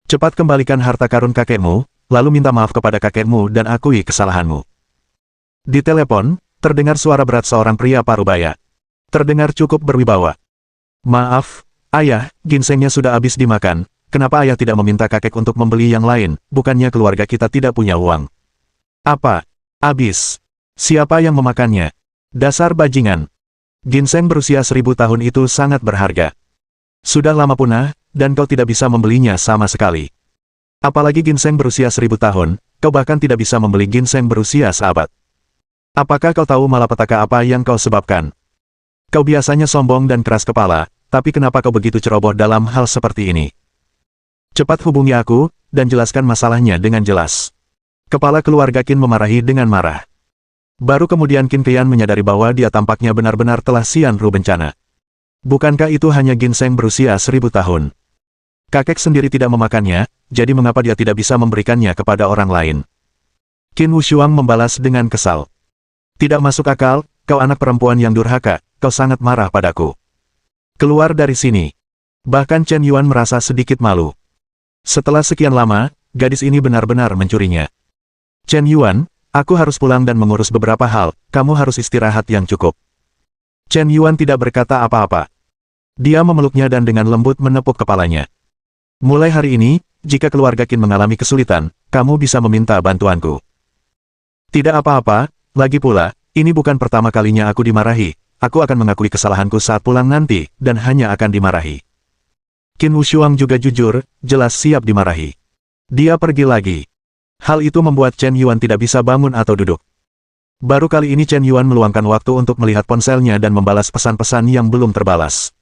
Cepat kembalikan harta karun kakekmu, lalu minta maaf kepada kakekmu dan akui kesalahanmu. Di telepon, terdengar suara berat seorang pria parubaya. Terdengar cukup berwibawa. Maaf, ayah, ginsengnya sudah habis dimakan, kenapa ayah tidak meminta kakek untuk membeli yang lain, bukannya keluarga kita tidak punya uang? Apa? Habis. Siapa yang memakannya? Dasar bajingan. Ginseng berusia 1000 tahun itu sangat berharga. Sudah lama punah, dan kau tidak bisa membelinya sama sekali. Apalagi ginseng berusia 1000 tahun, kau bahkan tidak bisa membeli ginseng berusia seabad. Apakah kau tahu malapetaka apa yang kau sebabkan? Kau biasanya sombong dan keras kepala, tapi kenapa kau begitu ceroboh dalam hal seperti ini? Cepat hubungi aku, dan jelaskan masalahnya dengan jelas. Kepala keluarga Qin memarahi dengan marah. Baru kemudian Qin Qian menyadari bahwa dia tampaknya benar-benar telah sian ru bencana. Bukankah itu hanya ginseng berusia 1000 tahun? Kakek sendiri tidak memakannya, jadi mengapa dia tidak bisa memberikannya kepada orang lain? Qin Wushuang membalas dengan kesal. Tidak masuk akal, kau anak perempuan yang durhaka, kau sangat marah padaku. Keluar dari sini. Bahkan Chen Yuan merasa sedikit malu. Setelah sekian lama, gadis ini benar-benar mencurinya. Chen Yuan, aku harus pulang dan mengurus beberapa hal, kamu harus istirahat yang cukup. Chen Yuan tidak berkata apa-apa. Dia memeluknya dan dengan lembut menepuk kepalanya. Mulai hari ini, jika keluarga Qin mengalami kesulitan, kamu bisa meminta bantuanku. Tidak apa-apa, lagi pula, ini bukan pertama kalinya aku dimarahi, aku akan mengakui kesalahanku saat pulang nanti, dan hanya akan dimarahi. Qin Wushuang juga jujur, jelas siap dimarahi. Dia pergi lagi. Hal itu membuat Chen Yuan tidak bisa bangun atau duduk. Baru kali ini Chen Yuan meluangkan waktu untuk melihat ponselnya dan membalas pesan-pesan yang belum terbalas.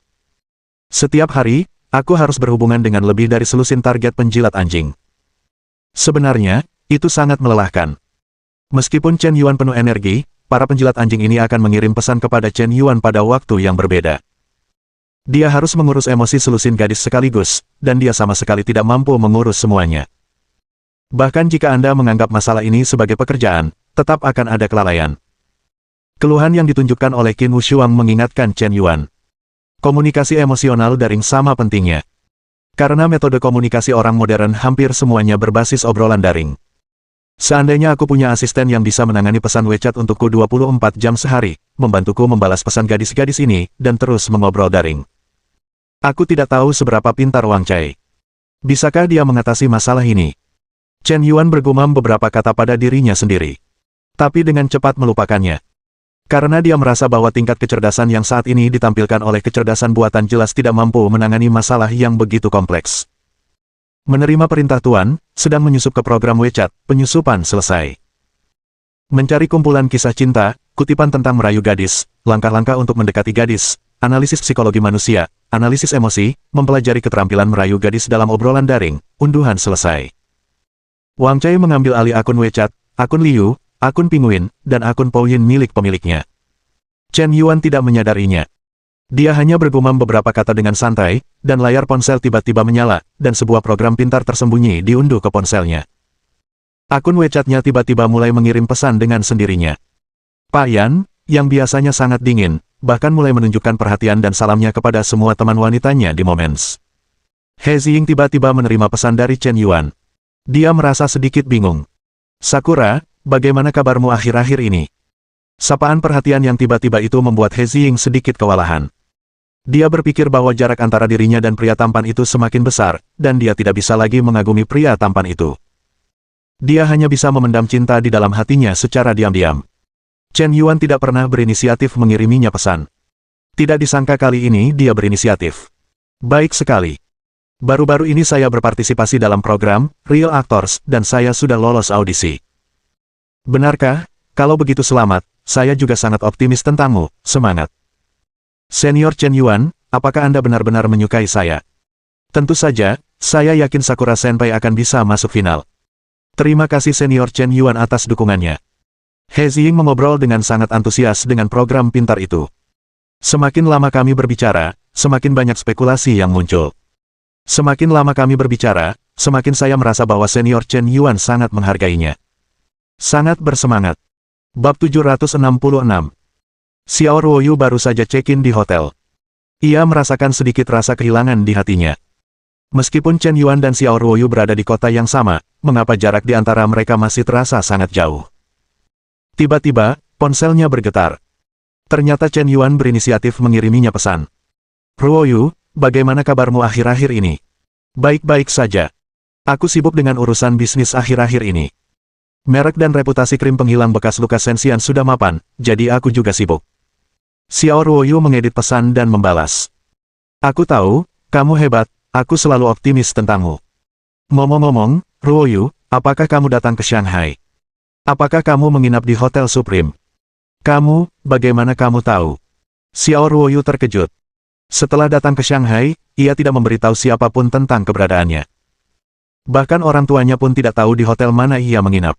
Setiap hari, aku harus berhubungan dengan lebih dari selusin target penjilat anjing. Sebenarnya, itu sangat melelahkan. Meskipun Chen Yuan penuh energi, para penjilat anjing ini akan mengirim pesan kepada Chen Yuan pada waktu yang berbeda. Dia harus mengurus emosi selusin gadis sekaligus, dan dia sama sekali tidak mampu mengurus semuanya. Bahkan jika Anda menganggap masalah ini sebagai pekerjaan, tetap akan ada kelalaian. Keluhan yang ditunjukkan oleh Qin Wushuang mengingatkan Chen Yuan. Komunikasi emosional daring sama pentingnya. Karena metode komunikasi orang modern hampir semuanya berbasis obrolan daring. Seandainya aku punya asisten yang bisa menangani pesan WeChat untukku 24 jam sehari, membantuku membalas pesan gadis-gadis ini, dan terus mengobrol daring. Aku tidak tahu seberapa pintar Wang Cai. Bisakah dia mengatasi masalah ini? Chen Yuan bergumam beberapa kata pada dirinya sendiri. Tapi dengan cepat melupakannya. Karena dia merasa bahwa tingkat kecerdasan yang saat ini ditampilkan oleh kecerdasan buatan jelas tidak mampu menangani masalah yang begitu kompleks. Menerima perintah Tuan, sedang menyusup ke program WeChat, penyusupan selesai. Mencari kumpulan kisah cinta, kutipan tentang merayu gadis, langkah-langkah untuk mendekati gadis, analisis psikologi manusia, analisis emosi, mempelajari keterampilan merayu gadis dalam obrolan daring, unduhan selesai. Wang Cai mengambil alih akun WeChat, akun Liu, akun Pinguin, dan akun Pouyin milik pemiliknya. Chen Yuan tidak menyadarinya. Dia hanya bergumam beberapa kata dengan santai, dan layar ponsel tiba-tiba menyala, dan sebuah program pintar tersembunyi diunduh ke ponselnya. Akun WeChat-nya tiba-tiba mulai mengirim pesan dengan sendirinya. Pak Yan, yang biasanya sangat dingin, bahkan mulai menunjukkan perhatian dan salamnya kepada semua teman wanitanya di Moments. He Ziying tiba-tiba menerima pesan dari Chen Yuan. Dia merasa sedikit bingung. Sakura, bagaimana kabarmu akhir-akhir ini? Sapaan perhatian yang tiba-tiba itu membuat He Ziying sedikit kewalahan. Dia berpikir bahwa jarak antara dirinya dan pria tampan itu semakin besar, dan dia tidak bisa lagi mengagumi pria tampan itu. Dia hanya bisa memendam cinta di dalam hatinya secara diam-diam. Chen Yuan tidak pernah berinisiatif mengiriminya pesan. Tidak disangka kali ini dia berinisiatif. Baik sekali. Baru-baru ini saya berpartisipasi dalam program Real Actors dan saya sudah lolos audisi. Benarkah? Kalau begitu selamat, saya juga sangat optimis tentangmu, semangat. Senior Chen Yuan, apakah Anda benar-benar menyukai saya? Tentu saja, saya yakin Sakura Senpai akan bisa masuk final. Terima kasih Senior Chen Yuan atas dukungannya. He Ziying mengobrol dengan sangat antusias dengan program pintar itu. Semakin lama kami berbicara, semakin banyak spekulasi yang muncul. Semakin lama kami berbicara, semakin saya merasa bahwa Senior Chen Yuan sangat menghargainya. Sangat bersemangat. Bab 766. Xiao Ruoyu baru saja check-in di hotel. Ia merasakan sedikit rasa kehilangan di hatinya. Meskipun Chen Yuan dan Xiao Ruoyu berada di kota yang sama, mengapa jarak di antara mereka masih terasa sangat jauh? Tiba-tiba, ponselnya bergetar. Ternyata Chen Yuan berinisiatif mengiriminya pesan. Ruoyu, bagaimana kabarmu akhir-akhir ini? Baik-baik saja. Aku sibuk dengan urusan bisnis akhir-akhir ini. Merek dan reputasi krim penghilang bekas luka Sensian sudah mapan, jadi aku juga sibuk. Xiao Ruoyu mengedit pesan dan membalas. Aku tahu, kamu hebat, aku selalu optimis tentangmu. Ngomong-ngomong, Ruoyu, apakah kamu datang ke Shanghai? Apakah kamu menginap di Hotel Supreme? Kamu, bagaimana kamu tahu? Xiao Ruoyu terkejut. Setelah datang ke Shanghai, ia tidak memberitahu siapapun tentang keberadaannya. Bahkan orang tuanya pun tidak tahu di hotel mana ia menginap.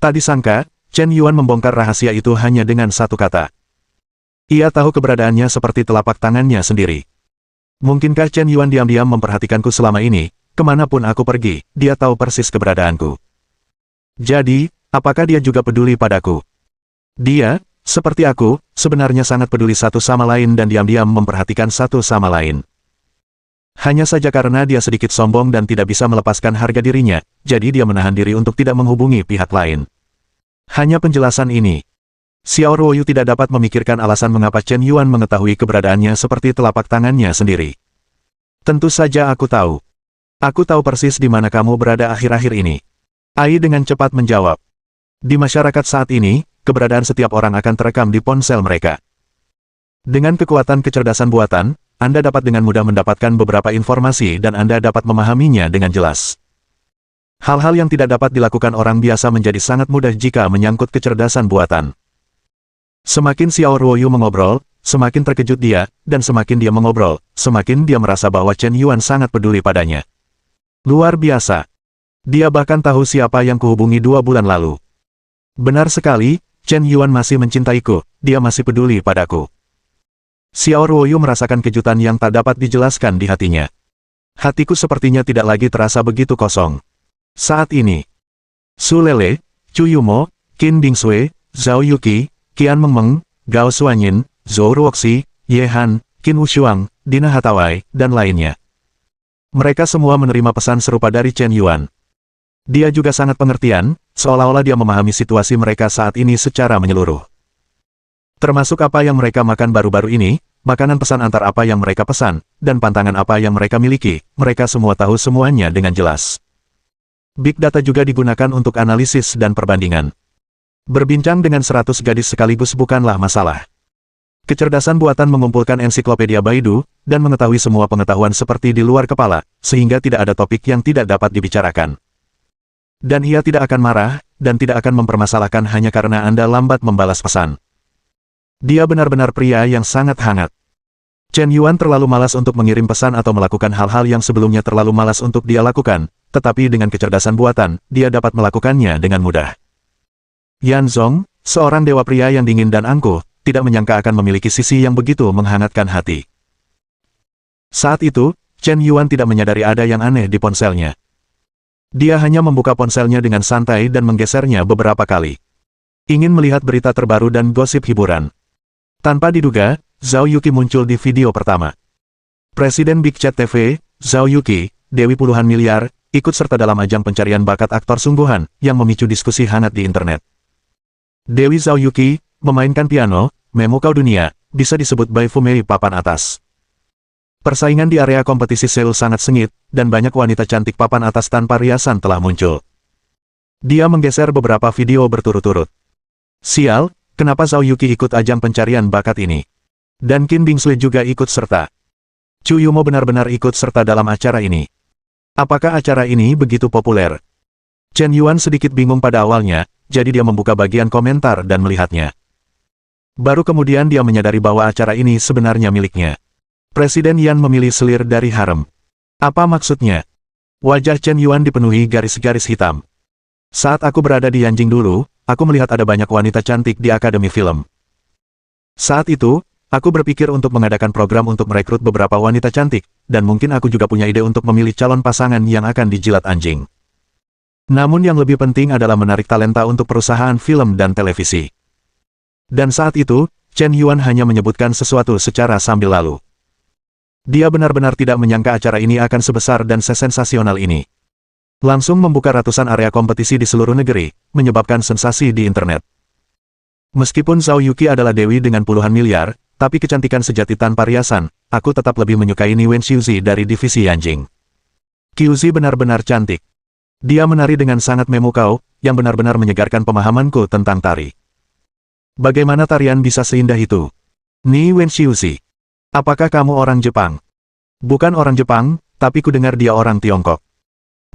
Tak disangka, Chen Yuan membongkar rahasia itu hanya dengan satu kata. Ia tahu keberadaannya seperti telapak tangannya sendiri. Mungkinkah Chen Yuan diam-diam memperhatikanku selama ini, kemanapun aku pergi, dia tahu persis keberadaanku. Jadi, apakah dia juga peduli padaku? Dia, seperti aku, sebenarnya sangat peduli satu sama lain dan diam-diam memperhatikan satu sama lain. Hanya saja karena dia sedikit sombong dan tidak bisa melepaskan harga dirinya, jadi dia menahan diri untuk tidak menghubungi pihak lain. Hanya penjelasan ini. Xiao Ruoyu tidak dapat memikirkan alasan mengapa Chen Yuan mengetahui keberadaannya seperti telapak tangannya sendiri. Tentu saja aku tahu. Aku tahu persis di mana kamu berada akhir-akhir ini. Ai dengan cepat menjawab. Di masyarakat saat ini, keberadaan setiap orang akan terekam di ponsel mereka. Dengan kekuatan kecerdasan buatan, Anda dapat dengan mudah mendapatkan beberapa informasi dan Anda dapat memahaminya dengan jelas. Hal-hal yang tidak dapat dilakukan orang biasa menjadi sangat mudah jika menyangkut kecerdasan buatan. Semakin Xiao Ruoyu mengobrol, semakin terkejut dia, dan semakin dia mengobrol, semakin dia merasa bahwa Chen Yuan sangat peduli padanya. Luar biasa. Dia bahkan tahu siapa yang kuhubungi 2 bulan lalu. Benar sekali, Chen Yuan masih mencintaiku, dia masih peduli padaku. Xiao Ruoyu merasakan kejutan yang tak dapat dijelaskan di hatinya. Hatiku sepertinya tidak lagi terasa begitu kosong. Saat ini, Su Lele, Chu Yumo, Qin Bingsui, Zhao Yuqi, Qian Mengmeng, Gao Xuanyin, Zhou Ruoxi, Ye Han, Qin Wushuang, Dina Hatawai, dan lainnya. Mereka semua menerima pesan serupa dari Chen Yuan. Dia juga sangat pengertian, seolah-olah dia memahami situasi mereka saat ini secara menyeluruh. Termasuk apa yang mereka makan baru-baru ini, makanan pesan antar apa yang mereka pesan, dan pantangan apa yang mereka miliki, mereka semua tahu semuanya dengan jelas. Big Data juga digunakan untuk analisis dan perbandingan. Berbincang dengan 100 gadis sekaligus bukanlah masalah. Kecerdasan buatan mengumpulkan ensiklopedia Baidu, dan mengetahui semua pengetahuan seperti di luar kepala, sehingga tidak ada topik yang tidak dapat dibicarakan. Dan ia tidak akan marah, dan tidak akan mempermasalahkan hanya karena Anda lambat membalas pesan. Dia benar-benar pria yang sangat hangat. Chen Yuan terlalu malas untuk mengirim pesan atau melakukan hal-hal yang sebelumnya terlalu malas untuk dia lakukan, tetapi dengan kecerdasan buatan, dia dapat melakukannya dengan mudah. Yan Zong, seorang dewa pria yang dingin dan angkuh, tidak menyangka akan memiliki sisi yang begitu menghangatkan hati. Saat itu, Chen Yuan tidak menyadari ada yang aneh di ponselnya. Dia hanya membuka ponselnya dengan santai dan menggesernya beberapa kali. Ingin melihat berita terbaru dan gosip hiburan. Tanpa diduga, Zhao Yuqi muncul di video pertama. Presiden Big Chat TV, Zhao Yuqi, Dewi puluhan miliar, ikut serta dalam ajang pencarian bakat aktor sungguhan, yang memicu diskusi hangat di internet. Dewi Zhao Yuqi, memainkan piano, memukau dunia, bisa disebut Baifumei papan atas. Persaingan di area kompetisi Seoul sangat sengit, dan banyak wanita cantik papan atas tanpa riasan telah muncul. Dia menggeser beberapa video berturut-turut. Sial, kenapa Zhao Yuqi ikut ajang pencarian bakat ini? Dan Kim Bingsue juga ikut serta. Chu Yumo benar-benar ikut serta dalam acara ini. Apakah acara ini begitu populer? Chen Yuan sedikit bingung pada awalnya, jadi dia membuka bagian komentar dan melihatnya. Baru kemudian dia menyadari bahwa acara ini sebenarnya miliknya. Presiden Yan memilih selir dari harem. Apa maksudnya? Wajah Chen Yuan dipenuhi garis-garis hitam. Saat aku berada di Yanjing dulu, aku melihat ada banyak wanita cantik di Akademi Film. Saat itu, aku berpikir untuk mengadakan program untuk merekrut beberapa wanita cantik, dan mungkin aku juga punya ide untuk memilih calon pasangan yang akan dijilat anjing. Namun yang lebih penting adalah menarik talenta untuk perusahaan film dan televisi. Dan saat itu, Chen Yuan hanya menyebutkan sesuatu secara sambil lalu. Dia benar-benar tidak menyangka acara ini akan sebesar dan sesensasional ini. Langsung membuka ratusan area kompetisi di seluruh negeri, menyebabkan sensasi di internet. Meskipun Zhao Yuqi adalah dewi dengan puluhan miliar, tapi kecantikan sejati tanpa riasan, aku tetap lebih menyukai Ni Wenxiuzi dari divisi Yanjing. Qiuzi benar-benar cantik. Dia menari dengan sangat memukau, yang benar-benar menyegarkan pemahamanku tentang tari. Bagaimana tarian bisa seindah itu? Ni Wenxiuzi. Apakah kamu orang Jepang? Bukan orang Jepang, tapi ku dengar dia orang Tiongkok.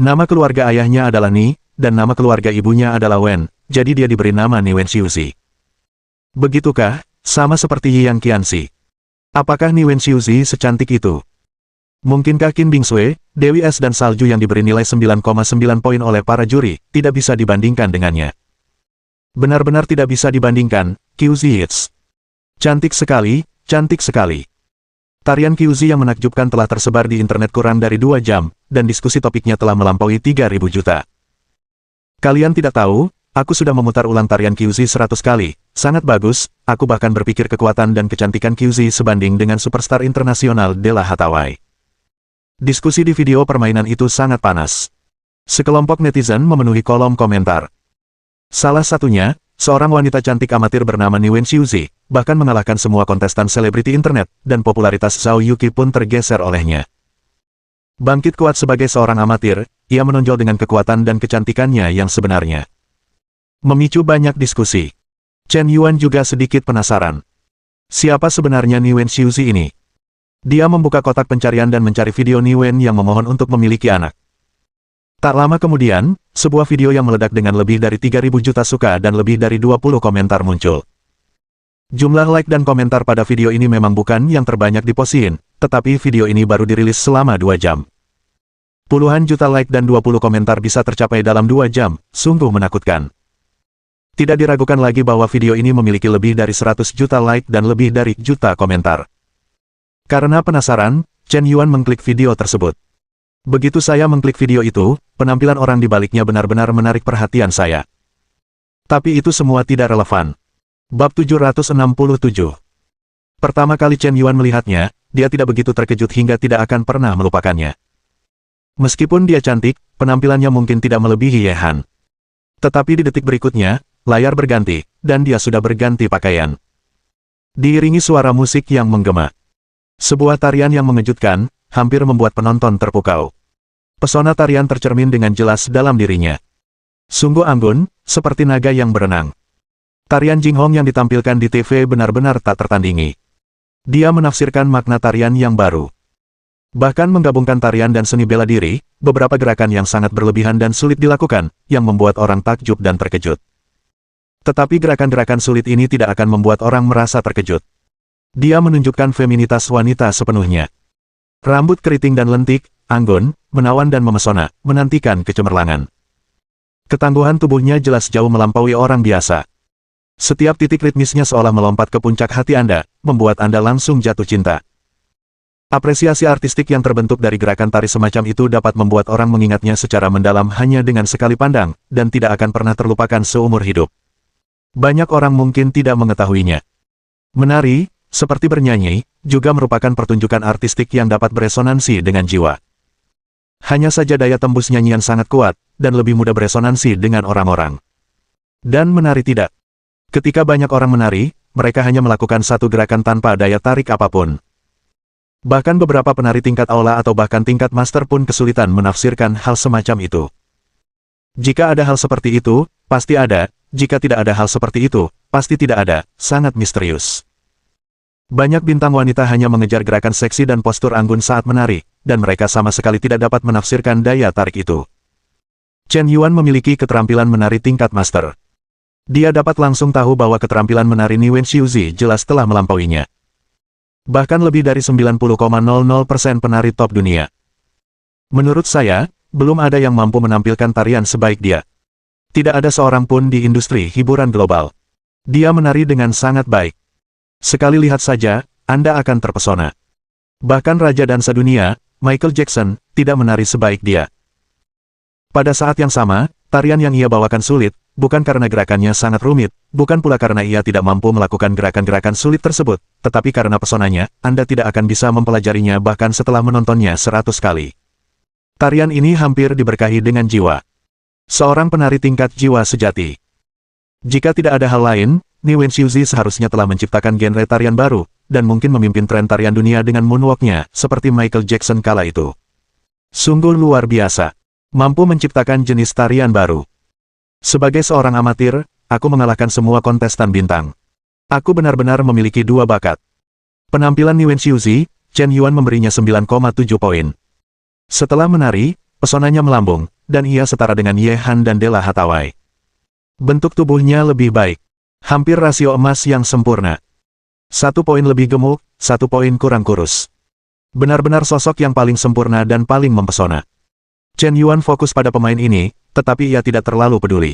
Nama keluarga ayahnya adalah Ni, dan nama keluarga ibunya adalah Wen, jadi dia diberi nama Ni Wenxiuzi. Begitukah? Sama seperti Yang Qianxi. Apakah Ni Wenxiuzi secantik itu? Mungkinkah Kim Bingsue, Dewi Es dan Salju yang diberi nilai 9,9 poin oleh para juri, tidak bisa dibandingkan dengannya? Benar-benar tidak bisa dibandingkan, Qiuzi hits. Cantik sekali, cantik sekali. Tarian Qiuzi yang menakjubkan telah tersebar di internet kurang dari 2 jam, dan diskusi topiknya telah melampaui 3.000 juta. Kalian tidak tahu, aku sudah memutar ulang tarian Qiuzi 100 kali, sangat bagus, aku bahkan berpikir kekuatan dan kecantikan Qiuzi sebanding dengan superstar internasional Della Hathaway. Diskusi di video permainan itu sangat panas. Sekelompok netizen memenuhi kolom komentar. Salah satunya, seorang wanita cantik amatir bernama Ni Wenxiuzi, bahkan mengalahkan semua kontestan selebriti internet, dan popularitas Zhao Yuqi pun tergeser olehnya. Bangkit kuat sebagai seorang amatir, ia menonjol dengan kekuatan dan kecantikannya yang sebenarnya. Memicu banyak diskusi. Chen Yuan juga sedikit penasaran. Siapa sebenarnya Ni Wenxiuzi ini? Dia membuka kotak pencarian dan mencari video Ni Wen yang memohon untuk memiliki anak. Tak lama kemudian, sebuah video yang meledak dengan lebih dari 3.000 juta suka dan lebih dari 20 komentar muncul. Jumlah like dan komentar pada video ini memang bukan yang terbanyak di Posyin, tetapi video ini baru dirilis selama 2 jam. Puluhan juta like dan 20 komentar bisa tercapai dalam 2 jam, sungguh menakutkan. Tidak diragukan lagi bahwa video ini memiliki lebih dari 100 juta like dan lebih dari juta komentar. Karena penasaran, Chen Yuan mengklik video tersebut. Begitu saya mengklik video itu, penampilan orang di baliknya benar-benar menarik perhatian saya. Tapi itu semua tidak relevan. Bab 767. Pertama kali Chen Yuan melihatnya, dia tidak begitu terkejut hingga tidak akan pernah melupakannya. Meskipun dia cantik, penampilannya mungkin tidak melebihi Ye Han. Tetapi di detik berikutnya, layar berganti, dan dia sudah berganti pakaian. Diiringi suara musik yang menggema. Sebuah tarian yang mengejutkan, hampir membuat penonton terpukau. Pesona tarian tercermin dengan jelas dalam dirinya. Sungguh anggun, seperti naga yang berenang. Tarian Jinghong yang ditampilkan di TV benar-benar tak tertandingi. Dia menafsirkan makna tarian yang baru. Bahkan menggabungkan tarian dan seni bela diri, beberapa gerakan yang sangat berlebihan dan sulit dilakukan, yang membuat orang takjub dan terkejut. Tetapi gerakan-gerakan sulit ini tidak akan membuat orang merasa terkejut. Dia menunjukkan feminitas wanita sepenuhnya. Rambut keriting dan lentik, anggun, menawan dan memesona, menantikan kecemerlangan. Ketangguhan tubuhnya jelas jauh melampaui orang biasa. Setiap titik ritmisnya seolah melompat ke puncak hati Anda, membuat Anda langsung jatuh cinta. Apresiasi artistik yang terbentuk dari gerakan tari semacam itu dapat membuat orang mengingatnya secara mendalam hanya dengan sekali pandang, dan tidak akan pernah terlupakan seumur hidup. Banyak orang mungkin tidak mengetahuinya. Menari, seperti bernyanyi, juga merupakan pertunjukan artistik yang dapat beresonansi dengan jiwa. Hanya saja daya tembus nyanyian sangat kuat, dan lebih mudah beresonansi dengan orang-orang. Dan menari tidak. Ketika banyak orang menari, mereka hanya melakukan satu gerakan tanpa daya tarik apapun. Bahkan beberapa penari tingkat aula atau bahkan tingkat master pun kesulitan menafsirkan hal semacam itu. Jika ada hal seperti itu, pasti ada. Jika tidak ada hal seperti itu, pasti tidak ada. Sangat misterius. Banyak bintang wanita hanya mengejar gerakan seksi dan postur anggun saat menari, dan mereka sama sekali tidak dapat menafsirkan daya tarik itu. Chen Yuan memiliki keterampilan menari tingkat master. Dia dapat langsung tahu bahwa keterampilan menari Niwen Xiuzi jelas telah melampauinya. Bahkan lebih dari 90,00% penari top dunia. Menurut saya, belum ada yang mampu menampilkan tarian sebaik dia. Tidak ada seorang pun di industri hiburan global. Dia menari dengan sangat baik. Sekali lihat saja, Anda akan terpesona. Bahkan Raja Dansa Dunia, Michael Jackson, tidak menari sebaik dia. Pada saat yang sama, tarian yang ia bawakan sulit, bukan karena gerakannya sangat rumit, bukan pula karena ia tidak mampu melakukan gerakan-gerakan sulit tersebut, tetapi karena pesonanya, Anda tidak akan bisa mempelajarinya bahkan setelah menontonnya 100 kali. Tarian ini hampir diberkahi dengan jiwa. Seorang penari tingkat jiwa sejati. Jika tidak ada hal lain, Niwen Xiuzi seharusnya telah menciptakan genre tarian baru, dan mungkin memimpin tren tarian dunia dengan moonwalk-nya, seperti Michael Jackson kala itu. Sungguh luar biasa. Mampu menciptakan jenis tarian baru. Sebagai seorang amatir, aku mengalahkan semua kontestan bintang. Aku benar-benar memiliki dua bakat. Penampilan Niwen Xiuzi, Chen Yuan memberinya 9,7 poin. Setelah menari, pesonanya melambung, dan ia setara dengan Ye Han dan Della Hathaway. Bentuk tubuhnya lebih baik. Hampir rasio emas yang sempurna. 1 poin lebih gemuk, 1 poin kurang kurus. Benar-benar sosok yang paling sempurna dan paling mempesona. Chen Yuan fokus pada pemain ini, tetapi ia tidak terlalu peduli.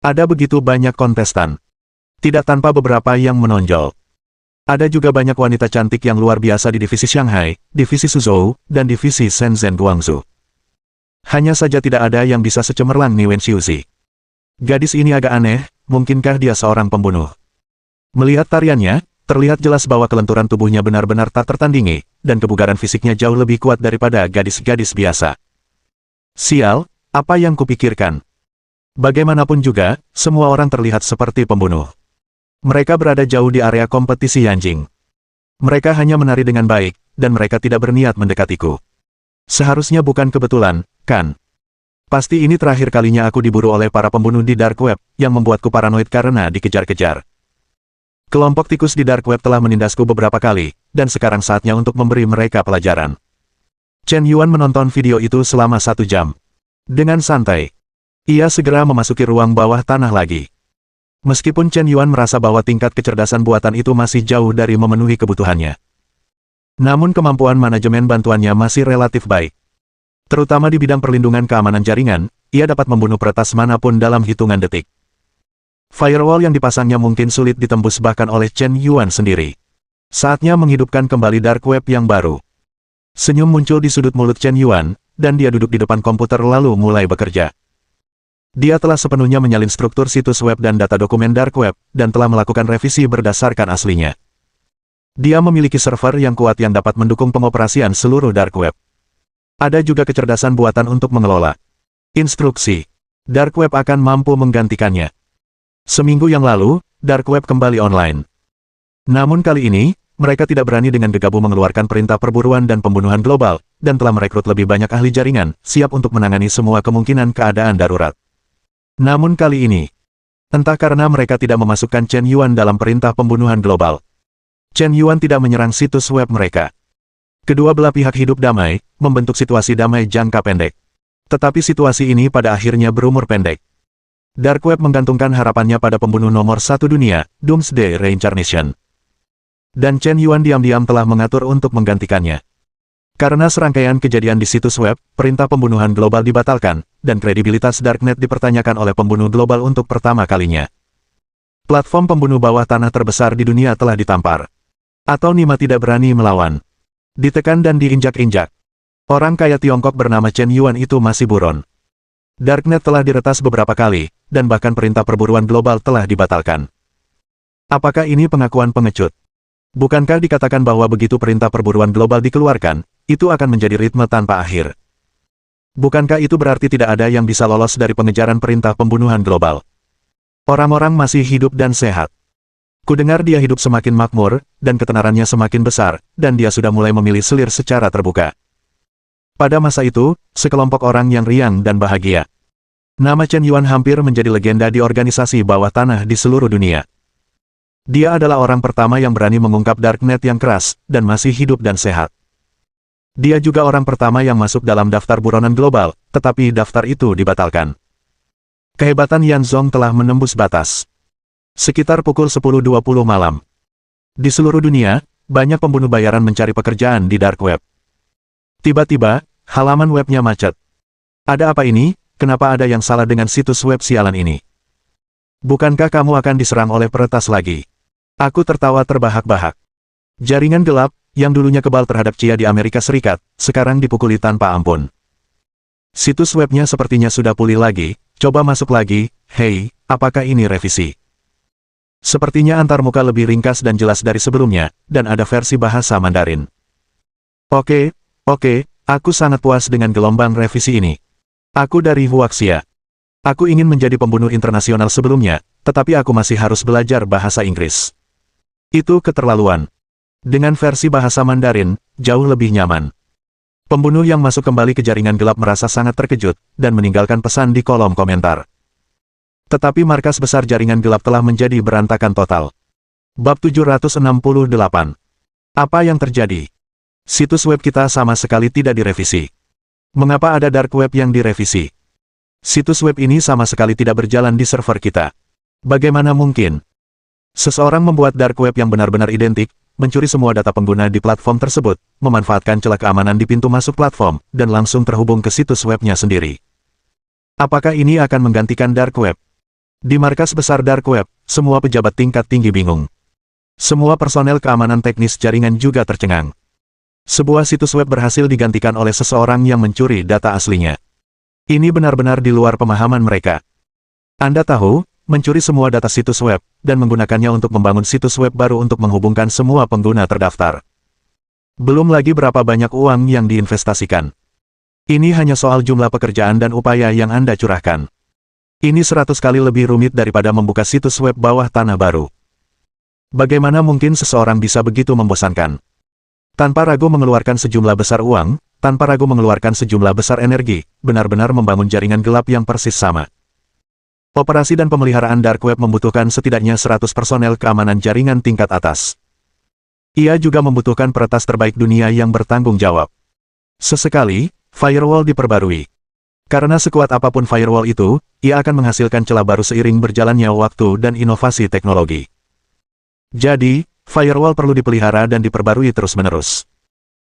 Ada begitu banyak kontestan. Tidak tanpa beberapa yang menonjol. Ada juga banyak wanita cantik yang luar biasa di divisi Shanghai, divisi Suzhou, dan divisi Shenzhen Guangzhou. Hanya saja tidak ada yang bisa secemerlang Niwen Xiuzi. Gadis ini agak aneh, mungkinkah dia seorang pembunuh? Melihat tariannya, terlihat jelas bahwa kelenturan tubuhnya benar-benar tak tertandingi, dan kebugaran fisiknya jauh lebih kuat daripada gadis-gadis biasa. Sial, apa yang kupikirkan? Bagaimanapun juga, semua orang terlihat seperti pembunuh. Mereka berada jauh di area kompetisi Yanjing. Mereka hanya menari dengan baik, dan mereka tidak berniat mendekatiku. Seharusnya bukan kebetulan, kan? Pasti ini terakhir kalinya aku diburu oleh para pembunuh di Dark Web, yang membuatku paranoid karena dikejar-kejar. Kelompok tikus di Dark Web telah menindasku beberapa kali, dan sekarang saatnya untuk memberi mereka pelajaran. Chen Yuan menonton video itu selama 1 jam. Dengan santai. Ia segera memasuki ruang bawah tanah lagi. Meskipun Chen Yuan merasa bahwa tingkat kecerdasan buatan itu masih jauh dari memenuhi kebutuhannya. Namun kemampuan manajemen bantuannya masih relatif baik. Terutama di bidang perlindungan keamanan jaringan, ia dapat membunuh peretas manapun dalam hitungan detik. Firewall yang dipasangnya mungkin sulit ditembus bahkan oleh Chen Yuan sendiri. Saatnya menghidupkan kembali Dark Web yang baru. Senyum muncul di sudut mulut Chen Yuan, dan dia duduk di depan komputer lalu mulai bekerja. Dia telah sepenuhnya menyalin struktur situs web dan data dokumen Dark Web, dan telah melakukan revisi berdasarkan aslinya. Dia memiliki server yang kuat yang dapat mendukung pengoperasian seluruh Dark Web. Ada juga kecerdasan buatan untuk mengelola. Instruksi. Dark Web akan mampu menggantikannya. Seminggu yang lalu, Dark Web kembali online. Namun kali ini, mereka tidak berani dengan gegabah mengeluarkan perintah perburuan dan pembunuhan global, dan telah merekrut lebih banyak ahli jaringan, siap untuk menangani semua kemungkinan keadaan darurat. Namun kali ini, entah karena mereka tidak memasukkan Chen Yuan dalam perintah pembunuhan global, Chen Yuan tidak menyerang situs web mereka. Kedua belah pihak hidup damai, membentuk situasi damai jangka pendek. Tetapi situasi ini pada akhirnya berumur pendek. Dark Web menggantungkan harapannya pada pembunuh nomor 1 dunia, Doomsday Reincarnation. Dan Chen Yuan diam-diam telah mengatur untuk menggantikannya. Karena serangkaian kejadian di situs web, perintah pembunuhan global dibatalkan, dan kredibilitas Darknet dipertanyakan oleh pembunuh global untuk pertama kalinya. Platform pembunuh bawah tanah terbesar di dunia telah ditampar. Atau Nima tidak berani melawan. Ditekan dan diinjak-injak. Orang kaya Tiongkok bernama Chen Yuan itu masih buron. Darknet telah diretas beberapa kali, dan bahkan perintah perburuan global telah dibatalkan. Apakah ini pengakuan pengecut? Bukankah dikatakan bahwa begitu perintah perburuan global dikeluarkan, itu akan menjadi ritme tanpa akhir? Bukankah itu berarti tidak ada yang bisa lolos dari pengejaran perintah pembunuhan global? Orang-orang masih hidup dan sehat. Kudengar dia hidup semakin makmur, dan ketenarannya semakin besar, dan dia sudah mulai memilih selir secara terbuka. Pada masa itu, sekelompok orang yang riang dan bahagia. Nama Chen Yuan hampir menjadi legenda di organisasi bawah tanah di seluruh dunia. Dia adalah orang pertama yang berani mengungkap Darknet yang keras, dan masih hidup dan sehat. Dia juga orang pertama yang masuk dalam daftar buronan global, tetapi daftar itu dibatalkan. Kehebatan Yan Zong telah menembus batas. Sekitar pukul 10.20 malam. Di seluruh dunia, banyak pembunuh bayaran mencari pekerjaan di Dark Web. Tiba-tiba, halaman webnya macet. Ada apa ini? Kenapa ada yang salah dengan situs web sialan ini? Bukankah kamu akan diserang oleh peretas lagi? Aku tertawa terbahak-bahak. Jaringan gelap, yang dulunya kebal terhadap Cia di Amerika Serikat, sekarang dipukuli tanpa ampun. Situs webnya sepertinya sudah pulih lagi, coba masuk lagi. Hei, apakah ini revisi? Sepertinya antarmuka lebih ringkas dan jelas dari sebelumnya, dan ada versi bahasa Mandarin. Oke, aku sangat puas dengan gelombang revisi ini. Aku dari Huaxia. Aku ingin menjadi pembunuh internasional sebelumnya, tetapi aku masih harus belajar bahasa Inggris. Itu keterlaluan. Dengan versi bahasa Mandarin, jauh lebih nyaman. Pembunuh yang masuk kembali ke jaringan gelap merasa sangat terkejut, dan meninggalkan pesan di kolom komentar. Tetapi markas besar jaringan gelap telah menjadi berantakan total. Bab 768. Apa yang terjadi? Situs web kita sama sekali tidak direvisi. Mengapa ada dark web yang direvisi? Situs web ini sama sekali tidak berjalan di server kita. Bagaimana mungkin? Seseorang membuat dark web yang benar-benar identik, mencuri semua data pengguna di platform tersebut, memanfaatkan celah keamanan di pintu masuk platform, dan langsung terhubung ke situs webnya sendiri. Apakah ini akan menggantikan dark web? Di markas besar dark web, semua pejabat tingkat tinggi bingung. Semua personel keamanan teknis jaringan juga tercengang. Sebuah situs web berhasil digantikan oleh seseorang yang mencuri data aslinya. Ini benar-benar di luar pemahaman mereka. Anda tahu, mencuri semua data situs web, dan menggunakannya untuk membangun situs web baru untuk menghubungkan semua pengguna terdaftar. Belum lagi berapa banyak uang yang diinvestasikan. Ini hanya soal jumlah pekerjaan dan upaya yang Anda curahkan. Ini 100 kali lebih rumit daripada membuka situs web bawah tanah baru. Bagaimana mungkin seseorang bisa begitu membosankan? Tanpa ragu mengeluarkan sejumlah besar uang, tanpa ragu mengeluarkan sejumlah besar energi, benar-benar membangun jaringan gelap yang persis sama. Operasi dan pemeliharaan dark web membutuhkan setidaknya 100 personel keamanan jaringan tingkat atas. Ia juga membutuhkan peretas terbaik dunia yang bertanggung jawab. Sesekali, firewall diperbarui. Karena sekuat apapun firewall itu, ia akan menghasilkan celah baru seiring berjalannya waktu dan inovasi teknologi. Jadi, firewall perlu dipelihara dan diperbarui terus-menerus.